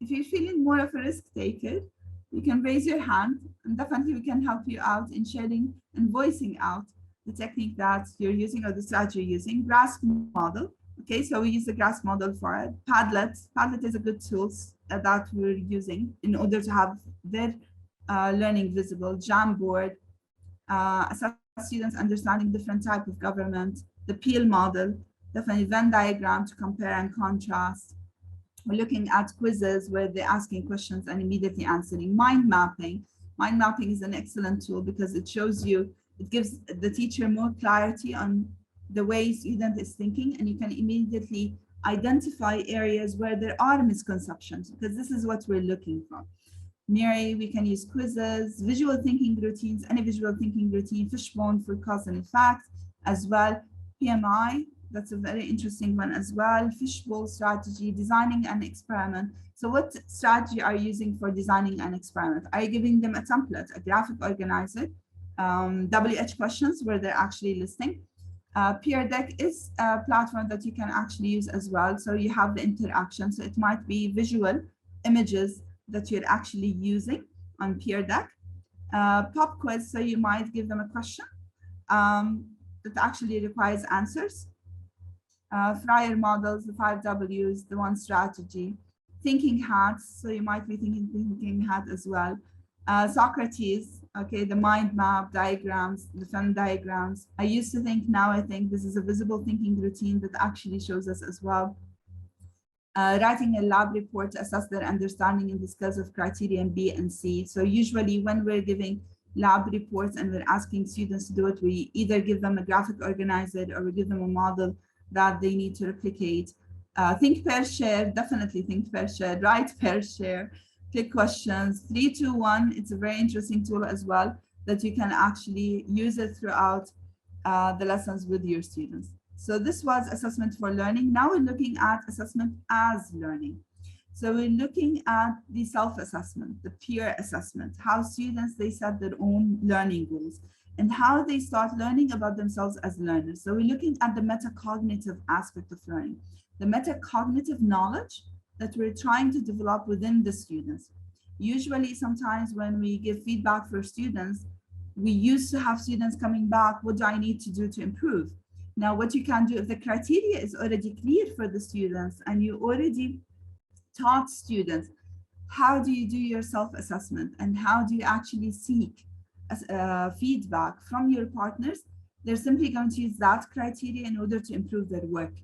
If you're feeling more of a risk taker, you can raise your hand, and definitely we can help you out in sharing and voicing out the technique that you're using or the strategy you're using. GRASP model. Okay, so we use the GRASP model for it. Padlet. Padlet is a good tool that we're using in order to have their learning visible. Jamboard, assess students understanding different type of government. The Peel model, definitely Venn diagram to compare and contrast. We're looking at quizzes where they're asking questions and immediately answering. Mind mapping. Mind mapping is an excellent tool because it shows you, it gives the teacher more clarity on the way student is thinking, and you can immediately identify areas where there are misconceptions, because this is what we're looking for. Mary, we can use quizzes, visual thinking routines, any visual thinking routine, fishbone for cause and effect as well. PMI, that's a very interesting one as well. Fishbowl strategy, designing an experiment. So what strategy are you using for designing an experiment? Are you giving them a template, a graphic organizer, WH questions where they're actually listing? Peer Deck is a platform that you can actually use as well. So you have the interaction. So it might be visual images that you're actually using on Peer Deck. Pop quiz, so you might give them a question that actually requires answers. Fryer models, the 5 Ws, the one strategy. Thinking hats, so you might be thinking hat as well. Socrates, okay, the mind map, diagrams, the Venn diagrams. I used to think, now I think this is a visible thinking routine that actually shows us as well. Writing a lab report to assess their understanding in the scales of criterion B and C. So usually when we're giving lab reports and we're asking students to do it, we either give them a graphic organizer or we give them a model that they need to replicate. Think, pair, share, definitely think, pair, share, write, pair, share, click questions. 3, 2, 1, it's a very interesting tool as well that you can actually use it throughout the lessons with your students. So this was assessment for learning. Now we're looking at assessment as learning. So we're looking at the self-assessment, the peer assessment, how students, they set their own learning goals and how they start learning about themselves as learners. So we're looking at the metacognitive aspect of learning, the metacognitive knowledge that we're trying to develop within the students. Usually, sometimes when we give feedback for students, we used to have students coming back, what do I need to do to improve? Now, what you can do, if the criteria is already clear for the students and you already taught students, how do you do your self-assessment and how do you actually seek feedback from your partners? They're simply going to use that criteria in order to improve their work.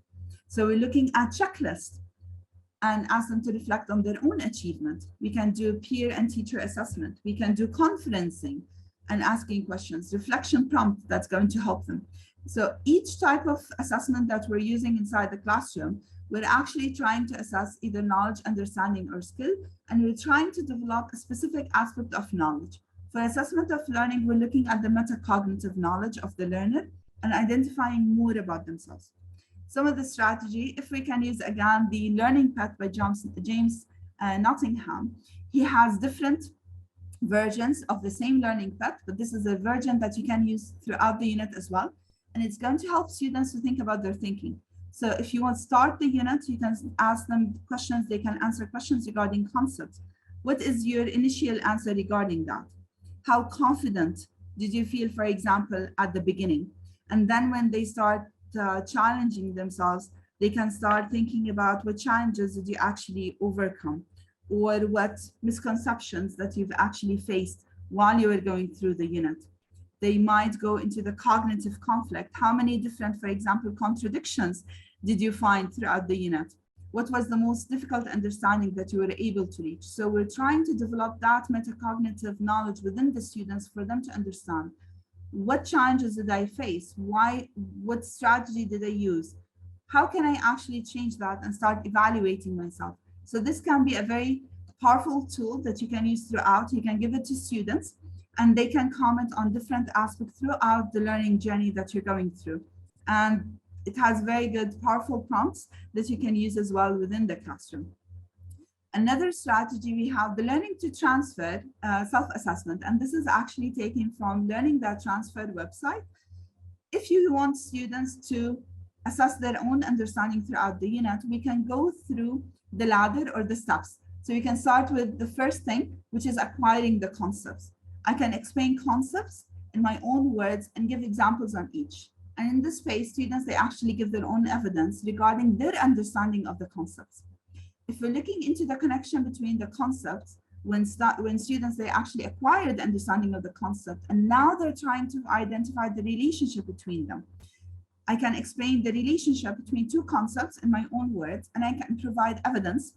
So we're looking at checklists and ask them to reflect on their own achievement. We can do peer and teacher assessment. We can do conferencing and asking questions, reflection prompt that's going to help them. So each type of assessment that we're using inside the classroom, we're actually trying to assess either knowledge, understanding, or skill, and we're trying to develop a specific aspect of knowledge. For assessment of learning, we're looking at the metacognitive knowledge of the learner and identifying more about themselves. Some of the strategy, if we can use again the learning path by James Nottingham, he has different versions of the same learning path, but this is a version that you can use throughout the unit as well. And it's going to help students to think about their thinking. So if you want to start the unit, you can ask them questions. They can answer questions regarding concepts. What is your initial answer regarding that? How confident did you feel, for example, at the beginning? And then when they start challenging themselves, they can start thinking about what challenges did you actually overcome, or what misconceptions that you've actually faced while you were going through the unit. They might go into the cognitive conflict. How many different, for example, contradictions did you find throughout the unit? What was the most difficult understanding that you were able to reach? So we're trying to develop that metacognitive knowledge within the students for them to understand what challenges did I face? Why? What strategy did I use? How can I actually change that and start evaluating myself? So this can be a very powerful tool that you can use throughout. You can give it to students and they can comment on different aspects throughout the learning journey that you're going through. And it has very good, powerful prompts that you can use as well within the classroom. Another strategy, we have the learning to transfer self-assessment. And this is actually taken from Learning That Transferred website. If you want students to assess their own understanding throughout the unit, we can go through the ladder or the steps. So you can start with the first thing, which is acquiring the concepts. I can explain concepts in my own words and give examples on each. And in this phase, students, they actually give their own evidence regarding their understanding of the concepts. If we're looking into the connection between the concepts, when students, they actually acquire the understanding of the concept, and now they're trying to identify the relationship between them. I can explain the relationship between two concepts in my own words, and I can provide evidence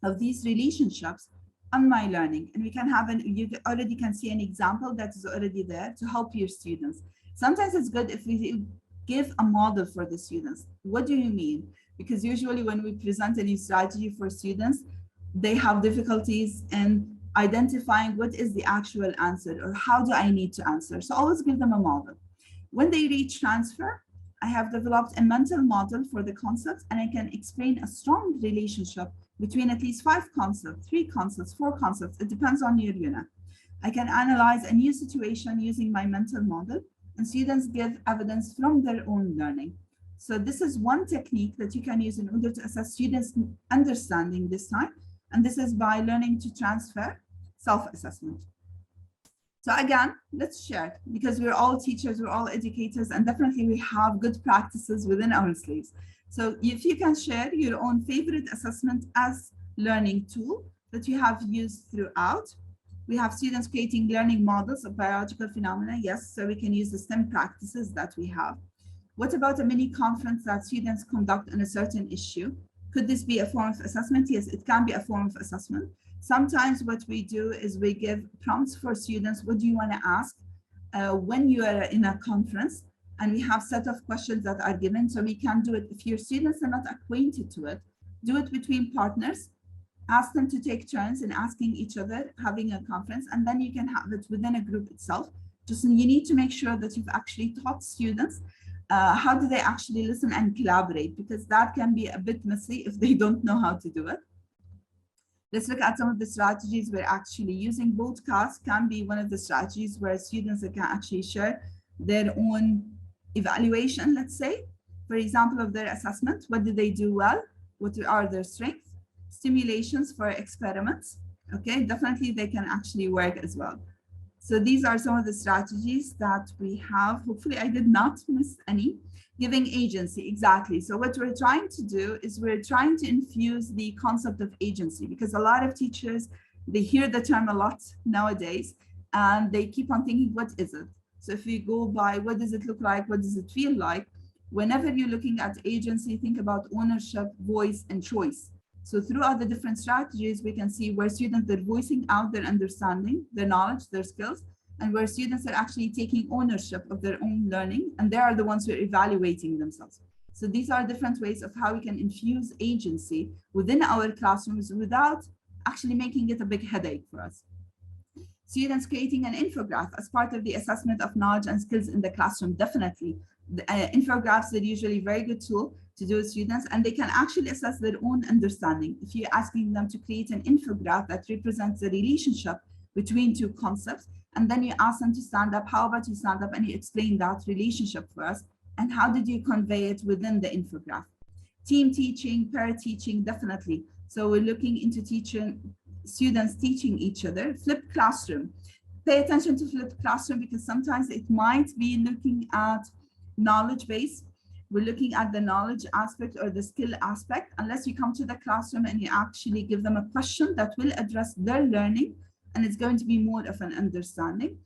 of these relationships on my learning. And we can have you already can see an example that is already there to help your students. Sometimes it's good if we give a model for the students. What do you mean? Because usually when we present a new strategy for students, they have difficulties in identifying what is the actual answer or how do I need to answer. So always give them a model. When they reach transfer, I have developed a mental model for the concepts, and I can explain a strong relationship between at least 5 concepts, 3 concepts, 4 concepts. It depends on your unit. I can analyze a new situation using my mental model, and students give evidence from their own learning. So this is one technique that you can use in order to assess students' understanding this time. And this is by learning to transfer self-assessment. So again, let's share, because we're all teachers, we're all educators, and definitely we have good practices within our sleeves. So if you can share your own favorite assessment as learning tool that you have used throughout. We have students creating learning models of biological phenomena. Yes, so we can use the STEM practices that we have. What about a mini conference that students conduct on a certain issue? Could this be a form of assessment? Yes, it can be a form of assessment. Sometimes what we do is we give prompts for students. What do you want to ask when you are in a conference? And we have set of questions that are given. So we can do it if your students are not acquainted to it, do it between partners, ask them to take turns in asking each other, having a conference, and then you can have it within a group itself. Just you need to make sure that you've actually taught students how do they actually listen and collaborate, because that can be a bit messy if they don't know how to do it. Let's look at some of the strategies we're actually using. Podcast can be one of the strategies where students can actually share their own evaluation, let's say, for example, of their assessment. What did they do well? What are their strengths? Stimulations for experiments. Okay, definitely they can actually work as well. So these are some of the strategies that we have. Hopefully I did not miss any. Giving agency, exactly. So what we're trying to do is we're trying to infuse the concept of agency, because a lot of teachers, they hear the term a lot nowadays, and they keep on thinking, what is it? So if we go by, what does it look like? What does it feel like? Whenever you're looking at agency, think about ownership, voice, and choice. So throughout the different strategies, we can see where students are voicing out their understanding, their knowledge, their skills, and where students are actually taking ownership of their own learning, and they are the ones who are evaluating themselves. So these are different ways of how we can infuse agency within our classrooms without actually making it a big headache for us. Students creating an infographic as part of the assessment of knowledge and skills in the classroom, definitely. The infographics are usually a very good tool to do with students, and they can actually assess their own understanding. If you're asking them to create an infographic that represents the relationship between two concepts, and then you ask them to stand up, how about you stand up and you explain that relationship for us, and how did you convey it within the infographic? Team teaching, pair teaching, definitely. So we're looking into students teaching each other. Flipped classroom. Pay attention to flipped classroom, because sometimes it might be looking at knowledge base. We're looking at the knowledge aspect or the skill aspect, unless you come to the classroom and you actually give them a question that will address their learning, and it's going to be more of an understanding.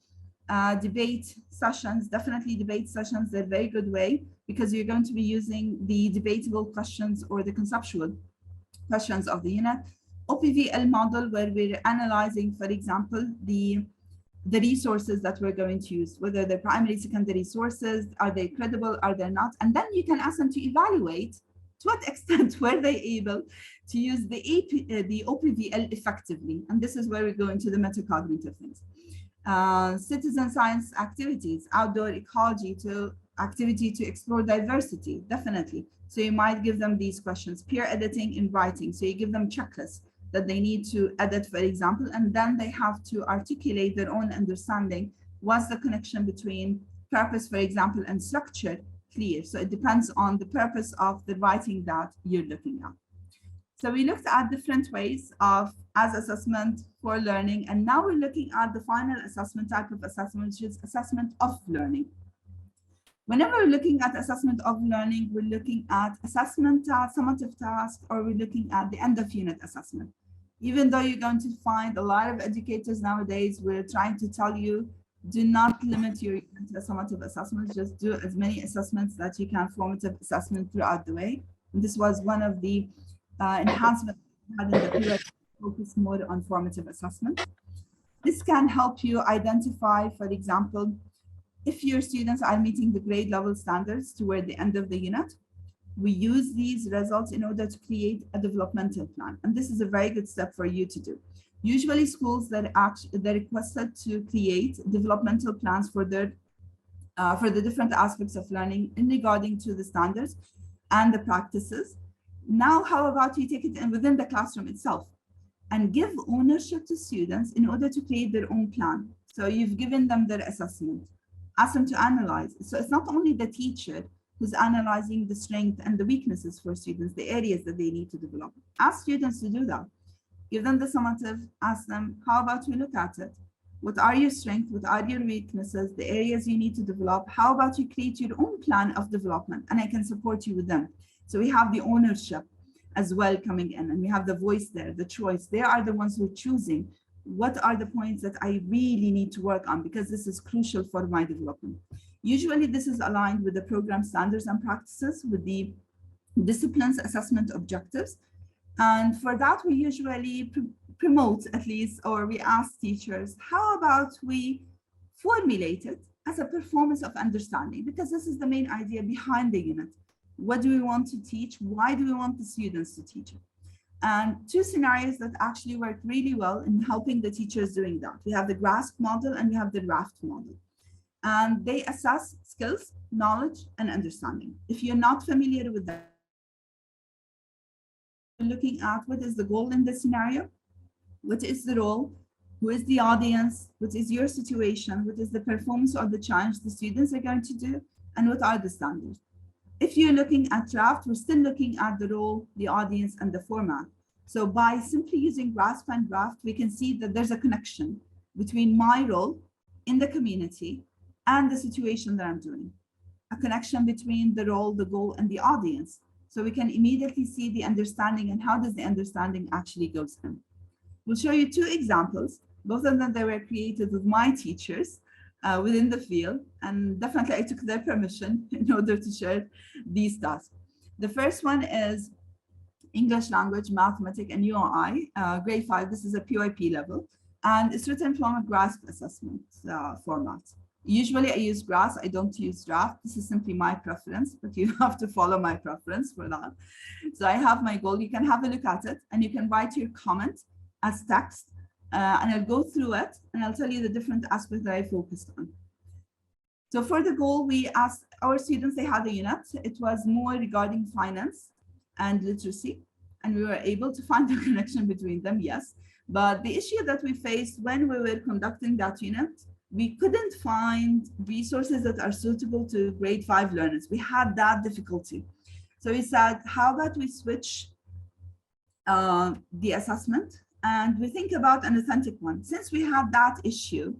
Debate sessions, definitely debate sessions, they're a very good way, because you're going to be using the debatable questions or the conceptual questions of the unit. OPVL model, where we're analyzing, for example, the resources that we're going to use, whether they're primary, secondary sources, are they credible, are they not? And then you can ask them to evaluate to what extent were they able to use the OPVL effectively. And this is where we go into the metacognitive things. Citizen science activities, outdoor ecology to activity to explore diversity, definitely. So you might give them these questions. Peer editing in writing, so you give them checklists that they need to edit, for example, and then they have to articulate their own understanding. What's the connection between purpose, for example, and structure? Clear. So it depends on the purpose of the writing that you're looking at. So we looked at different ways of as assessment for learning, and now we're looking at the final assessment type of assessment, which is assessment of learning. Whenever we're looking at assessment of learning, we're looking at assessment task, summative task, or we're looking at the end of unit assessment. Even though you're going to find a lot of educators nowadays, we're trying to tell you, do not limit your unit to summative assessments, just do as many assessments that you can, formative assessment throughout the way. And this was one of the enhancements we had in the period, focus more on formative assessment. This can help you identify, for example, if your students are meeting the grade level standards toward the end of the unit. We use these results in order to create a developmental plan. And this is a very good step for you to do. Usually schools that they're requested to create developmental plans for their for the different aspects of learning in regarding to the standards and the practices. Now, how about you take it in within the classroom itself and give ownership to students in order to create their own plan. So you've given them their assessment, ask them to analyze. So it's not only the teacher who's analyzing the strengths and the weaknesses for students, the areas that they need to develop. Ask students to do that. Give them the summative, ask them, how about we look at it? What are your strengths? What are your weaknesses? The areas you need to develop? How about you create your own plan of development? And I can support you with them. So we have the ownership as well coming in, and we have the voice there, the choice. They are the ones who are choosing what are the points that I really need to work on because this is crucial for my development. Usually this is aligned with the program standards and practices, with the disciplines assessment objectives. And for that, we usually promote at least, or we ask teachers, how about we formulate it as a performance of understanding? Because this is the main idea behind the unit. What do we want to teach? Why do we want the students to teach it? And two scenarios that actually work really well in helping the teachers doing that. We have the grasp model and we have the raft model. And they assess skills, knowledge, and understanding. If you're not familiar with that, looking at what is the goal in this scenario, what is the role, who is the audience, what is your situation, what is the performance or the challenge the students are going to do, and what are the standards. If you're looking at draft, we're still looking at the role, the audience, and the format. So by simply using grasp and draft, we can see that there's a connection between my role in the community and the situation that I'm doing. A connection between the role, the goal, and the audience. So we can immediately see the understanding and how does the understanding actually goes in. We'll show you two examples. Both of them, they were created with my teachers within the field, and definitely I took their permission in order to share these tasks. The first one is English language, mathematics, and UI, grade 5. This is a PYP level, and it's written from a grasp assessment format. Usually I use grasp, I don't use draft. This is simply my preference, but you have to follow my preference for that. So I have my goal. You can have a look at it and you can write your comment as text, and I'll go through it and I'll tell you the different aspects that I focused on. So for the goal, we asked our students, they had a unit. It was more regarding finance and literacy, and we were able to find a connection between them, yes. But the issue that we faced when we were conducting that unit, we couldn't find resources that are suitable to grade 5 learners. We had that difficulty. So we said, how about we switch the assessment and we think about an authentic one. Since we have that issue,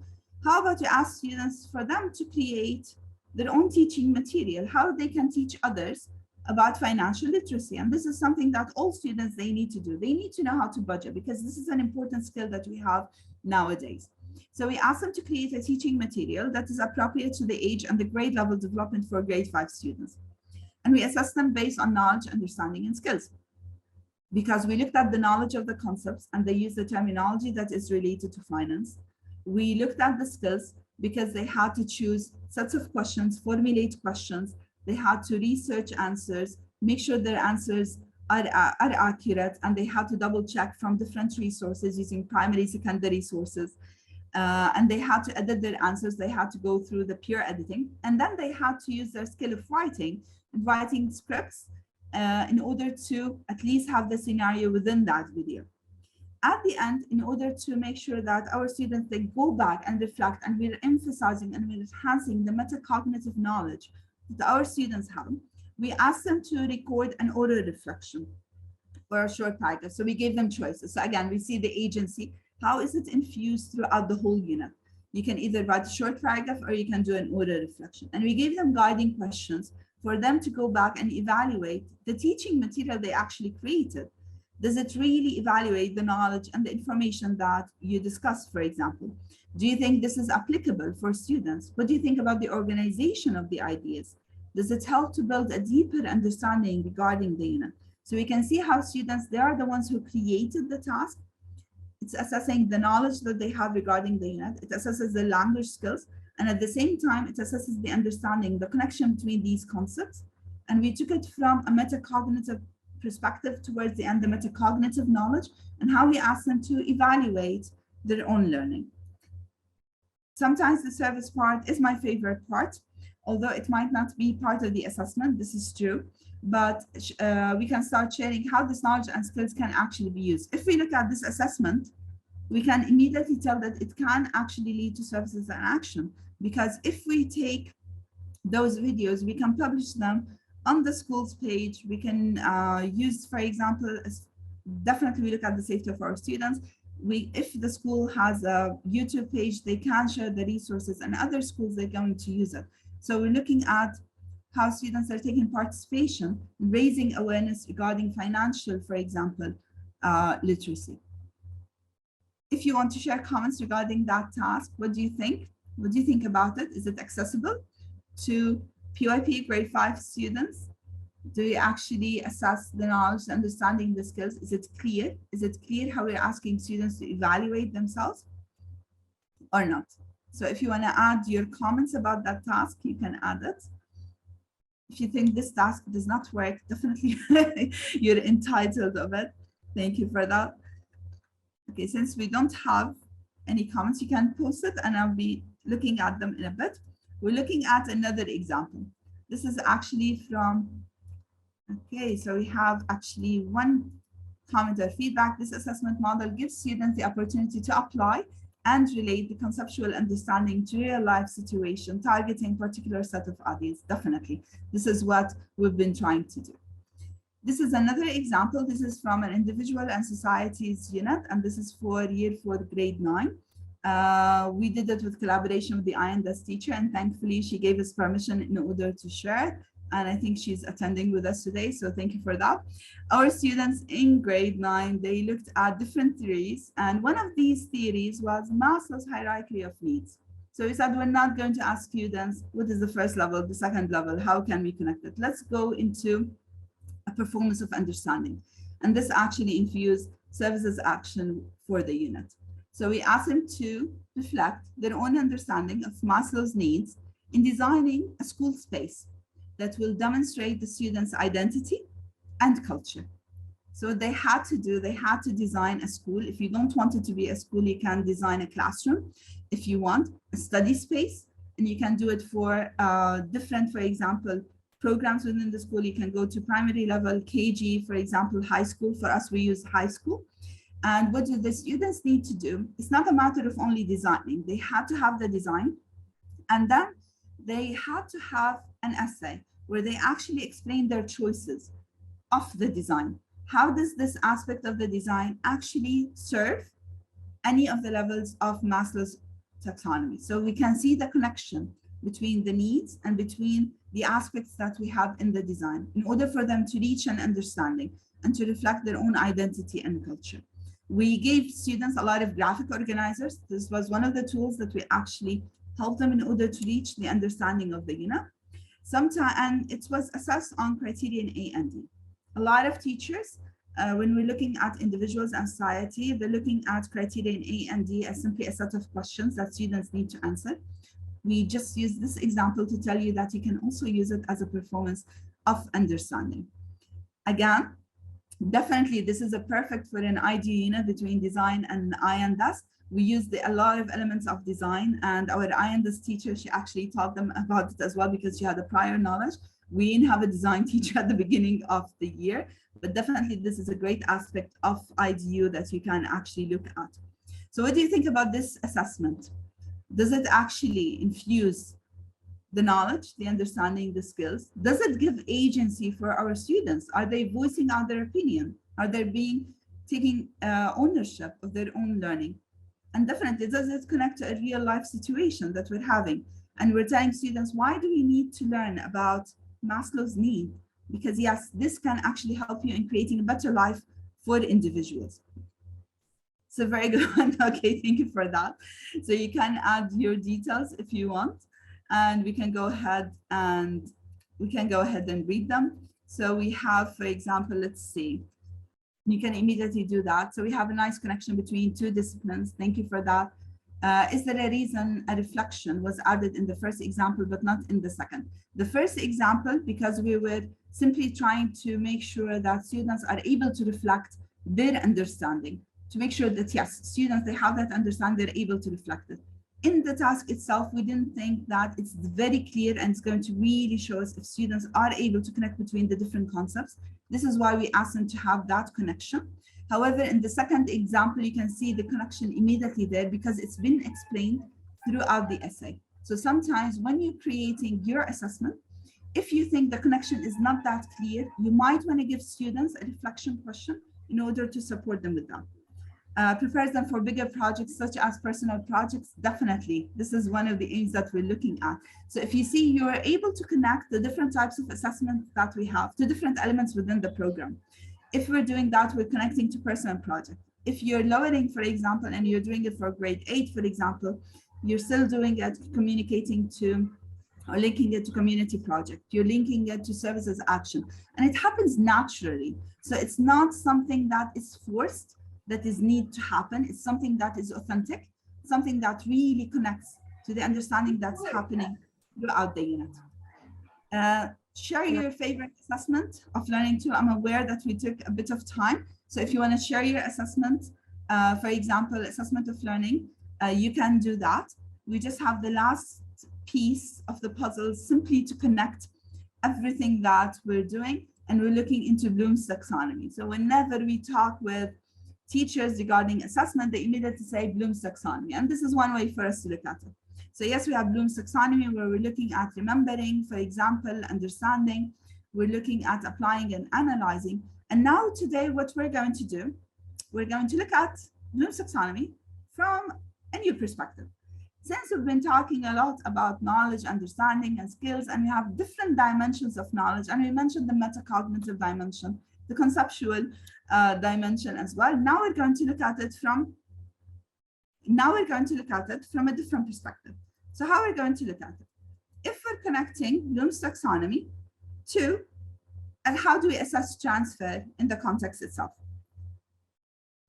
how about you ask students for them to create their own teaching material, how they can teach others about financial literacy. And this is something that all students, they need to do. They need to know how to budget because this is an important skill that we have nowadays. So we asked them to create a teaching material that is appropriate to the age and the grade level development for grade 5 students. And we assessed them based on knowledge, understanding, and skills. Because we looked at the knowledge of the concepts and they used the terminology that is related to finance. We looked at the skills because they had to choose sets of questions, formulate questions. They had to research answers, make sure their answers are accurate, and they had to double check from different resources using primary, secondary sources. And they had to edit their answers. They had to go through the peer editing. And then they had to use their skill of writing and writing scripts in order to at least have the scenario within that video. At the end, in order to make sure that our students, they go back and reflect, and we're emphasizing and we're enhancing the metacognitive knowledge that our students have, we ask them to record an oral reflection. or a short paragraph. So we gave them choices. So again, we see the agency. How is it infused throughout the whole unit? You can either write a short paragraph or you can do an oral reflection. And we gave them guiding questions for them to go back and evaluate the teaching material they actually created. Does it really evaluate the knowledge and the information that you discussed, for example? Do you think this is applicable for students? What do you think about the organization of the ideas? Does it help to build a deeper understanding regarding the unit? So we can see how students, they are the ones who created the task. It's assessing the knowledge that they have regarding the unit. It assesses the language skills. And at the same time, it assesses the understanding, the connection between these concepts. And we took it from a metacognitive perspective towards the end, the metacognitive knowledge, and how we ask them to evaluate their own learning. Sometimes the service part is my favorite part, although it might not be part of the assessment, this is true, but we can start sharing how this knowledge and skills can actually be used. If we look at this assessment, we can immediately tell that it can actually lead to services and action, because if we take those videos, we can publish them on the school's page. We can use, for example, definitely we look at the safety of our students. If the school has a YouTube page, they can share the resources, and other schools, they're going to use it. So we're looking at how students are taking participation, raising awareness regarding financial, for example, literacy. If you want to share comments regarding that task, what do you think? What do you think about it? Is it accessible to PYP grade 5 students? Do you actually assess the knowledge, understanding the skills? Is it clear? Is it clear how we're asking students to evaluate themselves or not? So if you want to add your comments about that task, you can add it. If you think this task does not work, definitely you're entitled of it. Thank you for that. Okay, since we don't have any comments, you can post it and I'll be looking at them in a bit. We're looking at another example. This is actually from, okay, so we have actually one comment or feedback. This assessment model gives students the opportunity to apply and relate the conceptual understanding to real life situation, targeting particular set of audience. Definitely, this is what we've been trying to do. This is another example. This is from an individual and societies unit, and this is for year 4, grade 9. We did it with collaboration with the INDS teacher, and thankfully she gave us permission in order to share. And I think she's attending with us today, so thank you for that. Our students in grade 9, they looked at different theories, and one of these theories was Maslow's hierarchy of needs. So we said we're not going to ask students, what is the first level, the second level, how can we connect it? Let's go into a performance of understanding. And this actually infused services action for the unit. So we asked them to reflect their own understanding of Maslow's needs in designing a school space that will demonstrate the students' identity and culture. So what they had to design a school. If you don't want it to be a school, you can design a classroom. If you want a study space, and you can do it for different, for example, programs within the school. You can go to primary level, KG, for example, high school. For us, we use high school. And what do the students need to do? It's not a matter of only designing. They had to have the design, and then they had to have an essay where they actually explain their choices of the design. How does this aspect of the design actually serve any of the levels of Maslow's taxonomy? So we can see the connection between the needs and between the aspects that we have in the design in order for them to reach an understanding and to reflect their own identity and culture. We gave students a lot of graphic organizers. This was one of the tools that we actually helped them in order to reach the understanding of the unit. And it was assessed on criterion A and D. A lot of teachers, when we're looking at individuals and society, they're looking at criterion A and D as simply a set of questions that students need to answer. We just use this example to tell you that you can also use it as a performance of understanding. Again, definitely this is a perfect for an IDU unit between design and INDS. We used a lot of elements of design, and our INDS teacher, she actually taught them about it as well because she had a prior knowledge. We didn't have a design teacher at the beginning of the year, but definitely this is a great aspect of IDU that you can actually look at. So what do you think about this assessment? Does it actually infuse the knowledge, the understanding, the skills? Does it give agency for our students? Are they voicing out their opinion? Are they taking ownership of their own learning? And definitely, does it connect to a real life situation that we're having? And we're telling students, why do we need to learn about Maslow's need? Because yes, this can actually help you in creating a better life for individuals. So very good one. Okay, thank you for that. So you can add your details if you want, and we can go ahead and read them. So we have, for example, let's see. You can immediately do that. So we have a nice connection between two disciplines. Thank you for that. Is there a reason a reflection was added in the first example, but not in the second? The first example, because we were simply trying to make sure that students are able to reflect their understanding, to make sure that, yes, students, they have that understanding, they're able to reflect it. In the task itself, we didn't think that it's very clear and it's going to really show us if students are able to connect between the different concepts. This is why we asked them to have that connection. However, in the second example, you can see the connection immediately there because it's been explained throughout the essay. So sometimes when you're creating your assessment, if you think the connection is not that clear, you might want to give students a reflection question in order to support them with that. Prepares them for bigger projects such as personal projects. Definitely, this is one of the aims that we're looking at. So if you see, you are able to connect the different types of assessments that we have to different elements within the program. If we're doing that, we're connecting to personal project. If you're lowering, for example, and you're doing it for grade 8, for example, you're still doing it, communicating to or linking it to community project, you're linking it to services action, and it happens naturally. So it's not something that is forced, that is need to happen. It's something that is authentic, something that really connects to the understanding that's happening throughout the unit. Share your favorite assessment of learning tool. I'm aware that we took a bit of time. So if you want to share your assessment, for example, assessment of learning, you can do that. We just have the last piece of the puzzle simply to connect everything that we're doing, and we're looking into Bloom's taxonomy. So whenever we talk with teachers regarding assessment, they immediately say Bloom's taxonomy, and this is one way for us to look at it. So yes, we have Bloom's taxonomy where we're looking at remembering, for example, understanding, we're looking at applying and analyzing. And now today, what we're going to do, we're going to look at Bloom's taxonomy from a new perspective. Since we've been talking a lot about knowledge, understanding, and skills, and we have different dimensions of knowledge, and we mentioned the metacognitive dimension, the conceptual dimension as well. Now we're going to look at it from a different perspective. So how are we going to look at it? If we're connecting Bloom's taxonomy to, and how do we assess transfer in the context itself?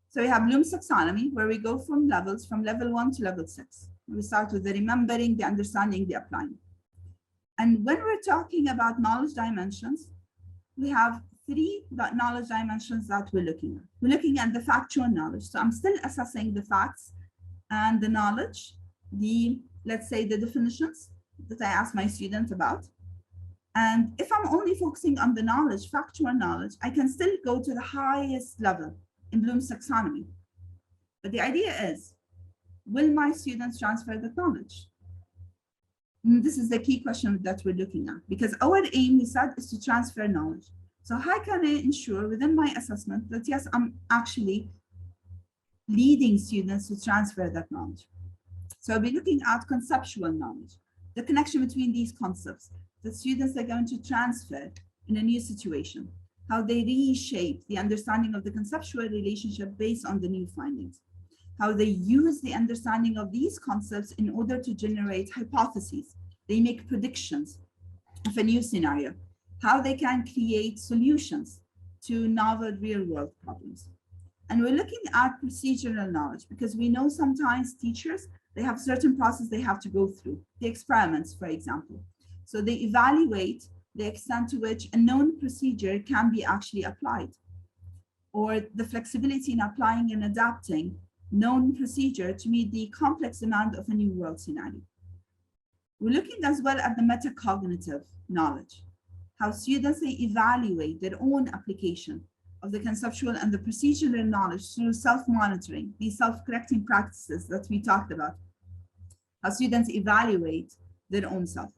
So we have Bloom's taxonomy, where we go from levels, from level 1 to level 6. We start with the remembering, the understanding, the applying. And when we're talking about knowledge dimensions, we have 3 knowledge dimensions that we're looking at. We're looking at the factual knowledge. So I'm still assessing the facts and the knowledge, let's say the definitions that I ask my students about. And if I'm only focusing on the knowledge, factual knowledge, I can still go to the highest level in Bloom's taxonomy. But the idea is, will my students transfer that knowledge? And this is the key question that we're looking at, because our aim, we said, is to transfer knowledge. So how can I ensure within my assessment that, yes, I'm actually leading students to transfer that knowledge? So I'll be looking at conceptual knowledge, the connection between these concepts that students are going to transfer in a new situation, how they reshape the understanding of the conceptual relationship based on the new findings, how they use the understanding of these concepts in order to generate hypotheses. They make predictions of a new scenario, how they can create solutions to novel real-world problems. And we're looking at procedural knowledge, because we know sometimes teachers, they have certain process they have to go through, the experiments, for example. So they evaluate the extent to which a known procedure can be actually applied, or the flexibility in applying and adapting known procedure to meet the complex demand of a new world scenario. We're looking as well at the metacognitive knowledge, how students, they evaluate their own application of the conceptual and the procedural knowledge through self-monitoring, these self-correcting practices that we talked about, how students evaluate their own self.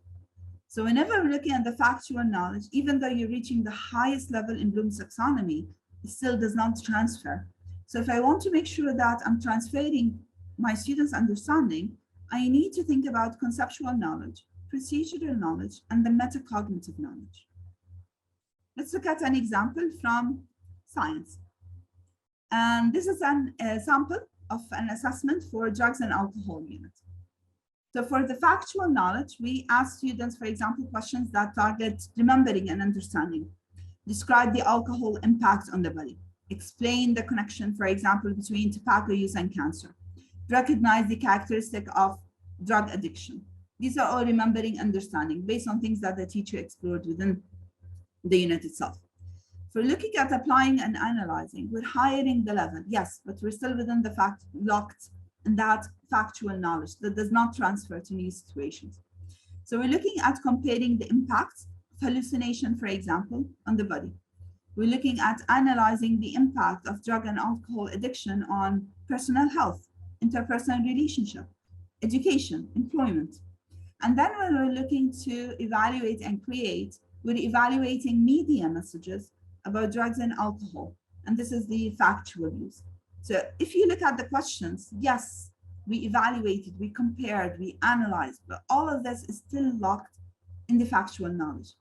So whenever we're looking at the factual knowledge, even though you're reaching the highest level in Bloom's taxonomy, still does not transfer. So if I want to make sure that I'm transferring my students' understanding, I need to think about conceptual knowledge, procedural knowledge, and the metacognitive knowledge. Let's look at an example from science. And this is an sample of an assessment for drugs and alcohol unit. So for the factual knowledge, we ask students, for example, questions that target remembering and understanding. Describe the alcohol impact on the body. Explain the connection, for example, between tobacco use and cancer. Recognize the characteristic of drug addiction. These are all remembering, understanding, based on things that the teacher explored within the unit itself. For looking at applying and analyzing, we're hiring the level, yes, but we're still within the fact locked in that factual knowledge that does not transfer to new situations. So we're looking at comparing the impacts of hallucination, for example, on the body. We're looking at analyzing the impact of drug and alcohol addiction on personal health, interpersonal relationship, education, employment. And then when we're looking to evaluate and create, we're evaluating media messages about drugs and alcohol. And this is the factual use. So if you look at the questions, yes, we evaluated, we compared, we analyzed, but all of this is still locked in the factual knowledge.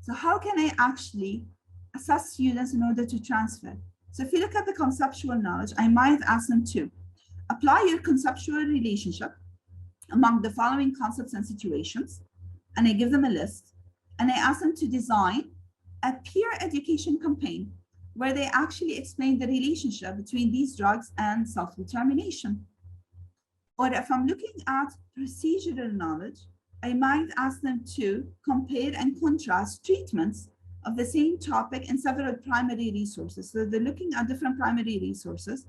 So how can I actually assess students in order to transfer? So if you look at the conceptual knowledge, I might ask them to apply your conceptual relationship among the following concepts and situations, and I give them a list, and I ask them to design a peer education campaign where they actually explain the relationship between these drugs and self-determination. Or if I'm looking at procedural knowledge, I might ask them to compare and contrast treatments of the same topic in several primary resources. So they're looking at different primary resources.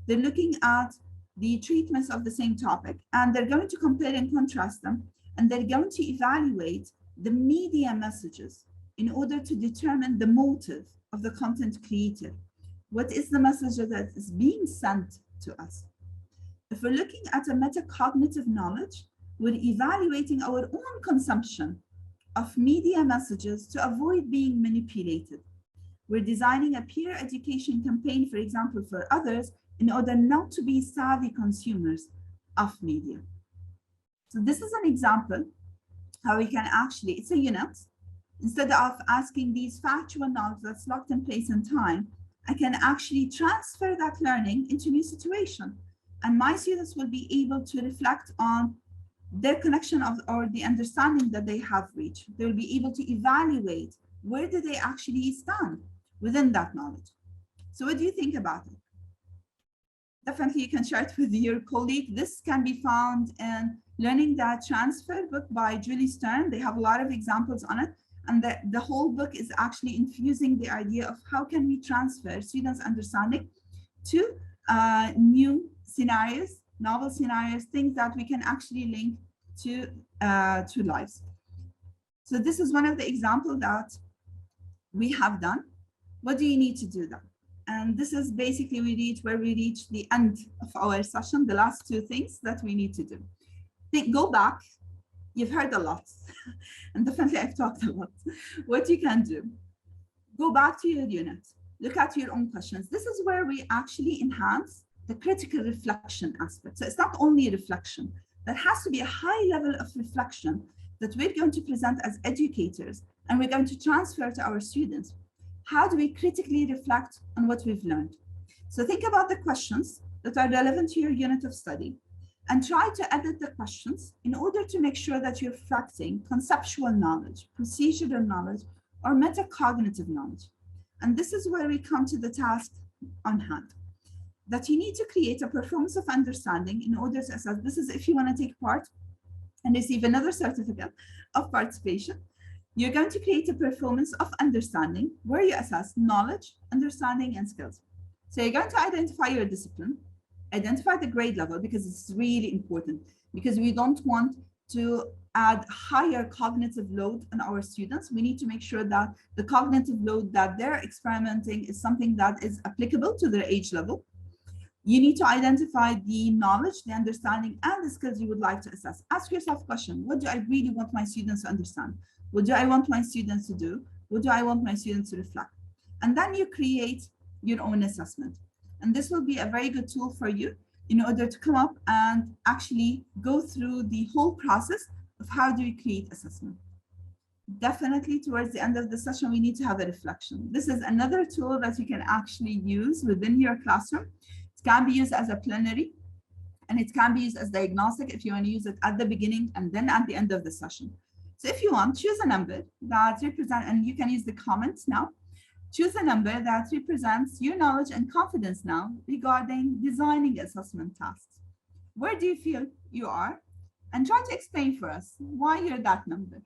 They're looking at the treatments of the same topic, and they're going to compare and contrast them, and they're going to evaluate the media messages in order to determine the motive of the content creator. What is the message that is being sent to us? If we're looking at a metacognitive knowledge, we're evaluating our own consumption of media messages to avoid being manipulated. We're designing a peer education campaign, for example, for others, in order not to be savvy consumers of media. So this is an example how we can actually, it's a unit. Instead of asking these factual knowledge that's locked in place in time, I can actually transfer that learning into new situation. And my students will be able to reflect on their connection of, or the understanding that they have reached. They will be able to evaluate where do they actually stand within that knowledge. So what do you think about it? Definitely you can share it with your colleague. This can be found in Learning That Transfer book by Julie Stern. They have a lot of examples on it. And the whole book is actually infusing the idea of how can we transfer students' understanding to new scenarios, novel scenarios, things that we can actually link to lives. So this is one of the examples that we have done. What do you need to do then? And this is basically where we reach the end of our session, the last two things that we need to do. Go back. You've heard a lot, and definitely I've talked a lot. What you can do, go back to your unit, look at your own questions. This is where we actually enhance the critical reflection aspect. So it's not only reflection, there has to be a high level of reflection that we're going to present as educators, and we're going to transfer to our students. How do we critically reflect on what we've learned? So think about the questions that are relevant to your unit of study, and try to edit the questions in order to make sure that you're reflecting conceptual knowledge, procedural knowledge, or metacognitive knowledge. And this is where we come to the task on hand, that you need to create a performance of understanding in order to assess. This is if you want to take part and receive another certificate of participation. You're going to create a performance of understanding where you assess knowledge, understanding, and skills. So you're going to identify your discipline, identify the grade level, because it's really important, because we don't want to add higher cognitive load on our students. We need to make sure that the cognitive load that they're experimenting is something that is applicable to their age level. You need to identify the knowledge, the understanding, and the skills you would like to assess. Ask yourself a question: what do I really want my students to understand? What do I want my students to do? What do I want my students to reflect? And then you create your own assessment. And this will be a very good tool for you in order to come up and actually go through the whole process of how do we create assessment. Definitely towards the end of the session, we need to have a reflection. This is another tool that you can actually use within your classroom. It can be used as a plenary, and it can be used as diagnostic if you want to use it at the beginning and then at the end of the session. So if you want, choose a number that represents, and you can use the comments now. Choose a number that represents your knowledge and confidence now regarding designing assessment tasks. Where do you feel you are? And try to explain for us why you're that number.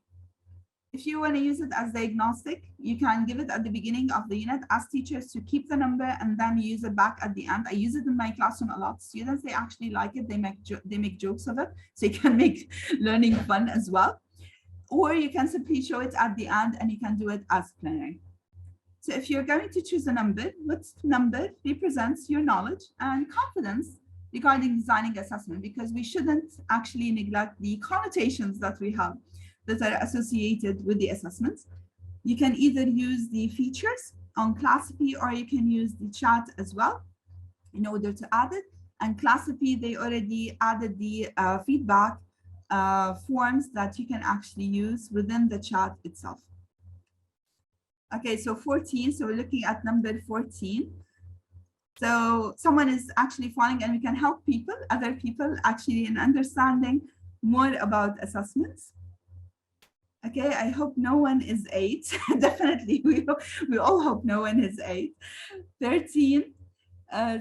If you want to use it as diagnostic, you can give it at the beginning of the unit, ask teachers to keep the number and then use it back at the end. I use it in my classroom a lot. Students, they actually like it. They make jokes of it, so you can make learning fun as well. Or you can simply show it at the end and you can do it as plenary. So if you're going to choose a number, what number represents your knowledge and confidence regarding designing assessment? Because we shouldn't actually neglect the connotations that we have that are associated with the assessments. You can either use the features on Classcipe or you can use the chat as well in order to add it. And Classcipe, they already added the feedback forms that you can actually use within the chat itself. Okay, so 14, so we're looking at number 14. So someone is actually following, and we can help people, other people actually in understanding more about assessments. Okay, I hope no one is 8. Definitely, we all hope no one is 8. 13,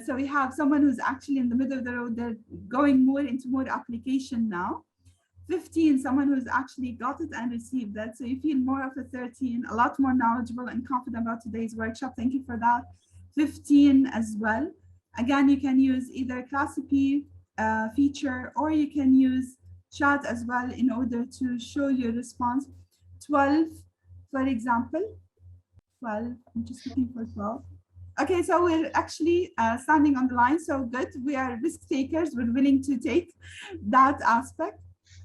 so we have someone who's actually in the middle of the road. They're going more into more application now. 15, someone who's actually got it and received that. So you feel more of a 13, a lot more knowledgeable and confident about today's workshop. Thank you for that. 15 as well. Again, you can use either Classcipe feature or you can use chat as well in order to show your response. 12, for example. 12, I'm just looking for 12. Okay, so we're actually standing on the line. So good, we are risk takers. We're willing to take that aspect.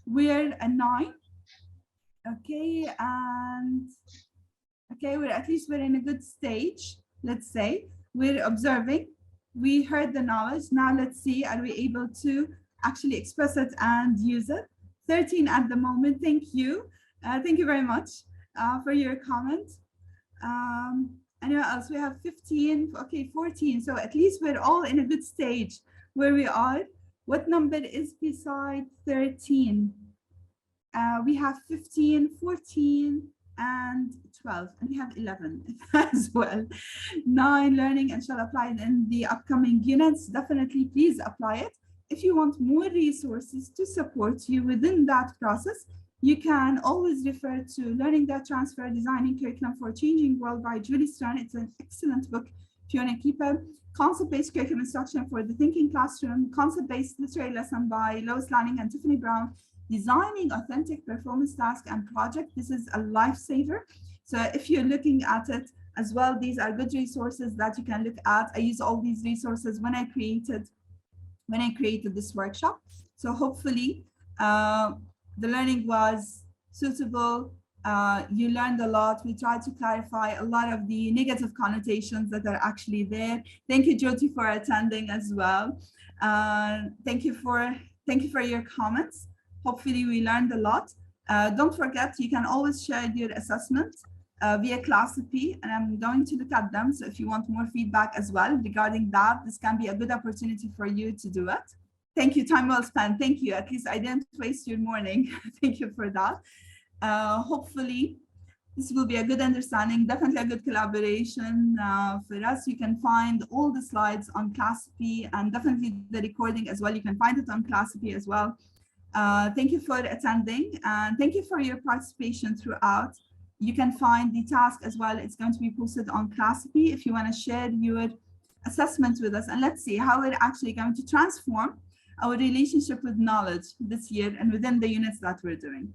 We're a 9. Okay, and okay, we're at least we're in a good stage. Let's say we're observing. We heard the knowledge. Now let's see, are we able to actually express it and use it? 13 at the moment. Thank you. Thank you very much for your comment. Anyone else? We have 15. Okay, 14. So at least we're all in a good stage where we are. What number is beside 13? We have 15, 14, and 12, and we have 11 as well. 9, learning and shall apply it in the upcoming units. Definitely, please apply it. If you want more resources to support you within that process, you can always refer to Learning That Transfer, Designing Curriculum for a Changing World by Julie Stern. It's an excellent book if you want to keep a concept-based curriculum instruction for the thinking classroom, concept-based literary lesson by Lois Lanning and Tiffany Brown, Designing Authentic Performance Task and Project. This is a lifesaver. So if you're looking at it as well, these are good resources that you can look at. I use all these resources when I created this workshop. So hopefully the learning was suitable. You learned a lot. We tried to clarify a lot of the negative connotations that are actually there. Thank you, Jyoti, for attending as well. Thank you for your comments. Hopefully we learned a lot. Don't forget, you can always share your assessment via Classcipe, and I'm going to look at them. So if you want more feedback as well regarding that, this can be a good opportunity for you to do it. Thank you, time well spent. Thank you. At least I didn't waste your morning. Thank you for that. Hopefully this will be a good understanding, definitely a good collaboration for us. You can find all the slides on Classcipe and definitely the recording as well. You can find it on Classcipe as well. Thank you for attending and thank you for your participation throughout. You can find the task as well. It's going to be posted on Classcipe if you want to share your assessments with us, and let's see how we're actually going to transform our relationship with knowledge this year and within the units that we're doing.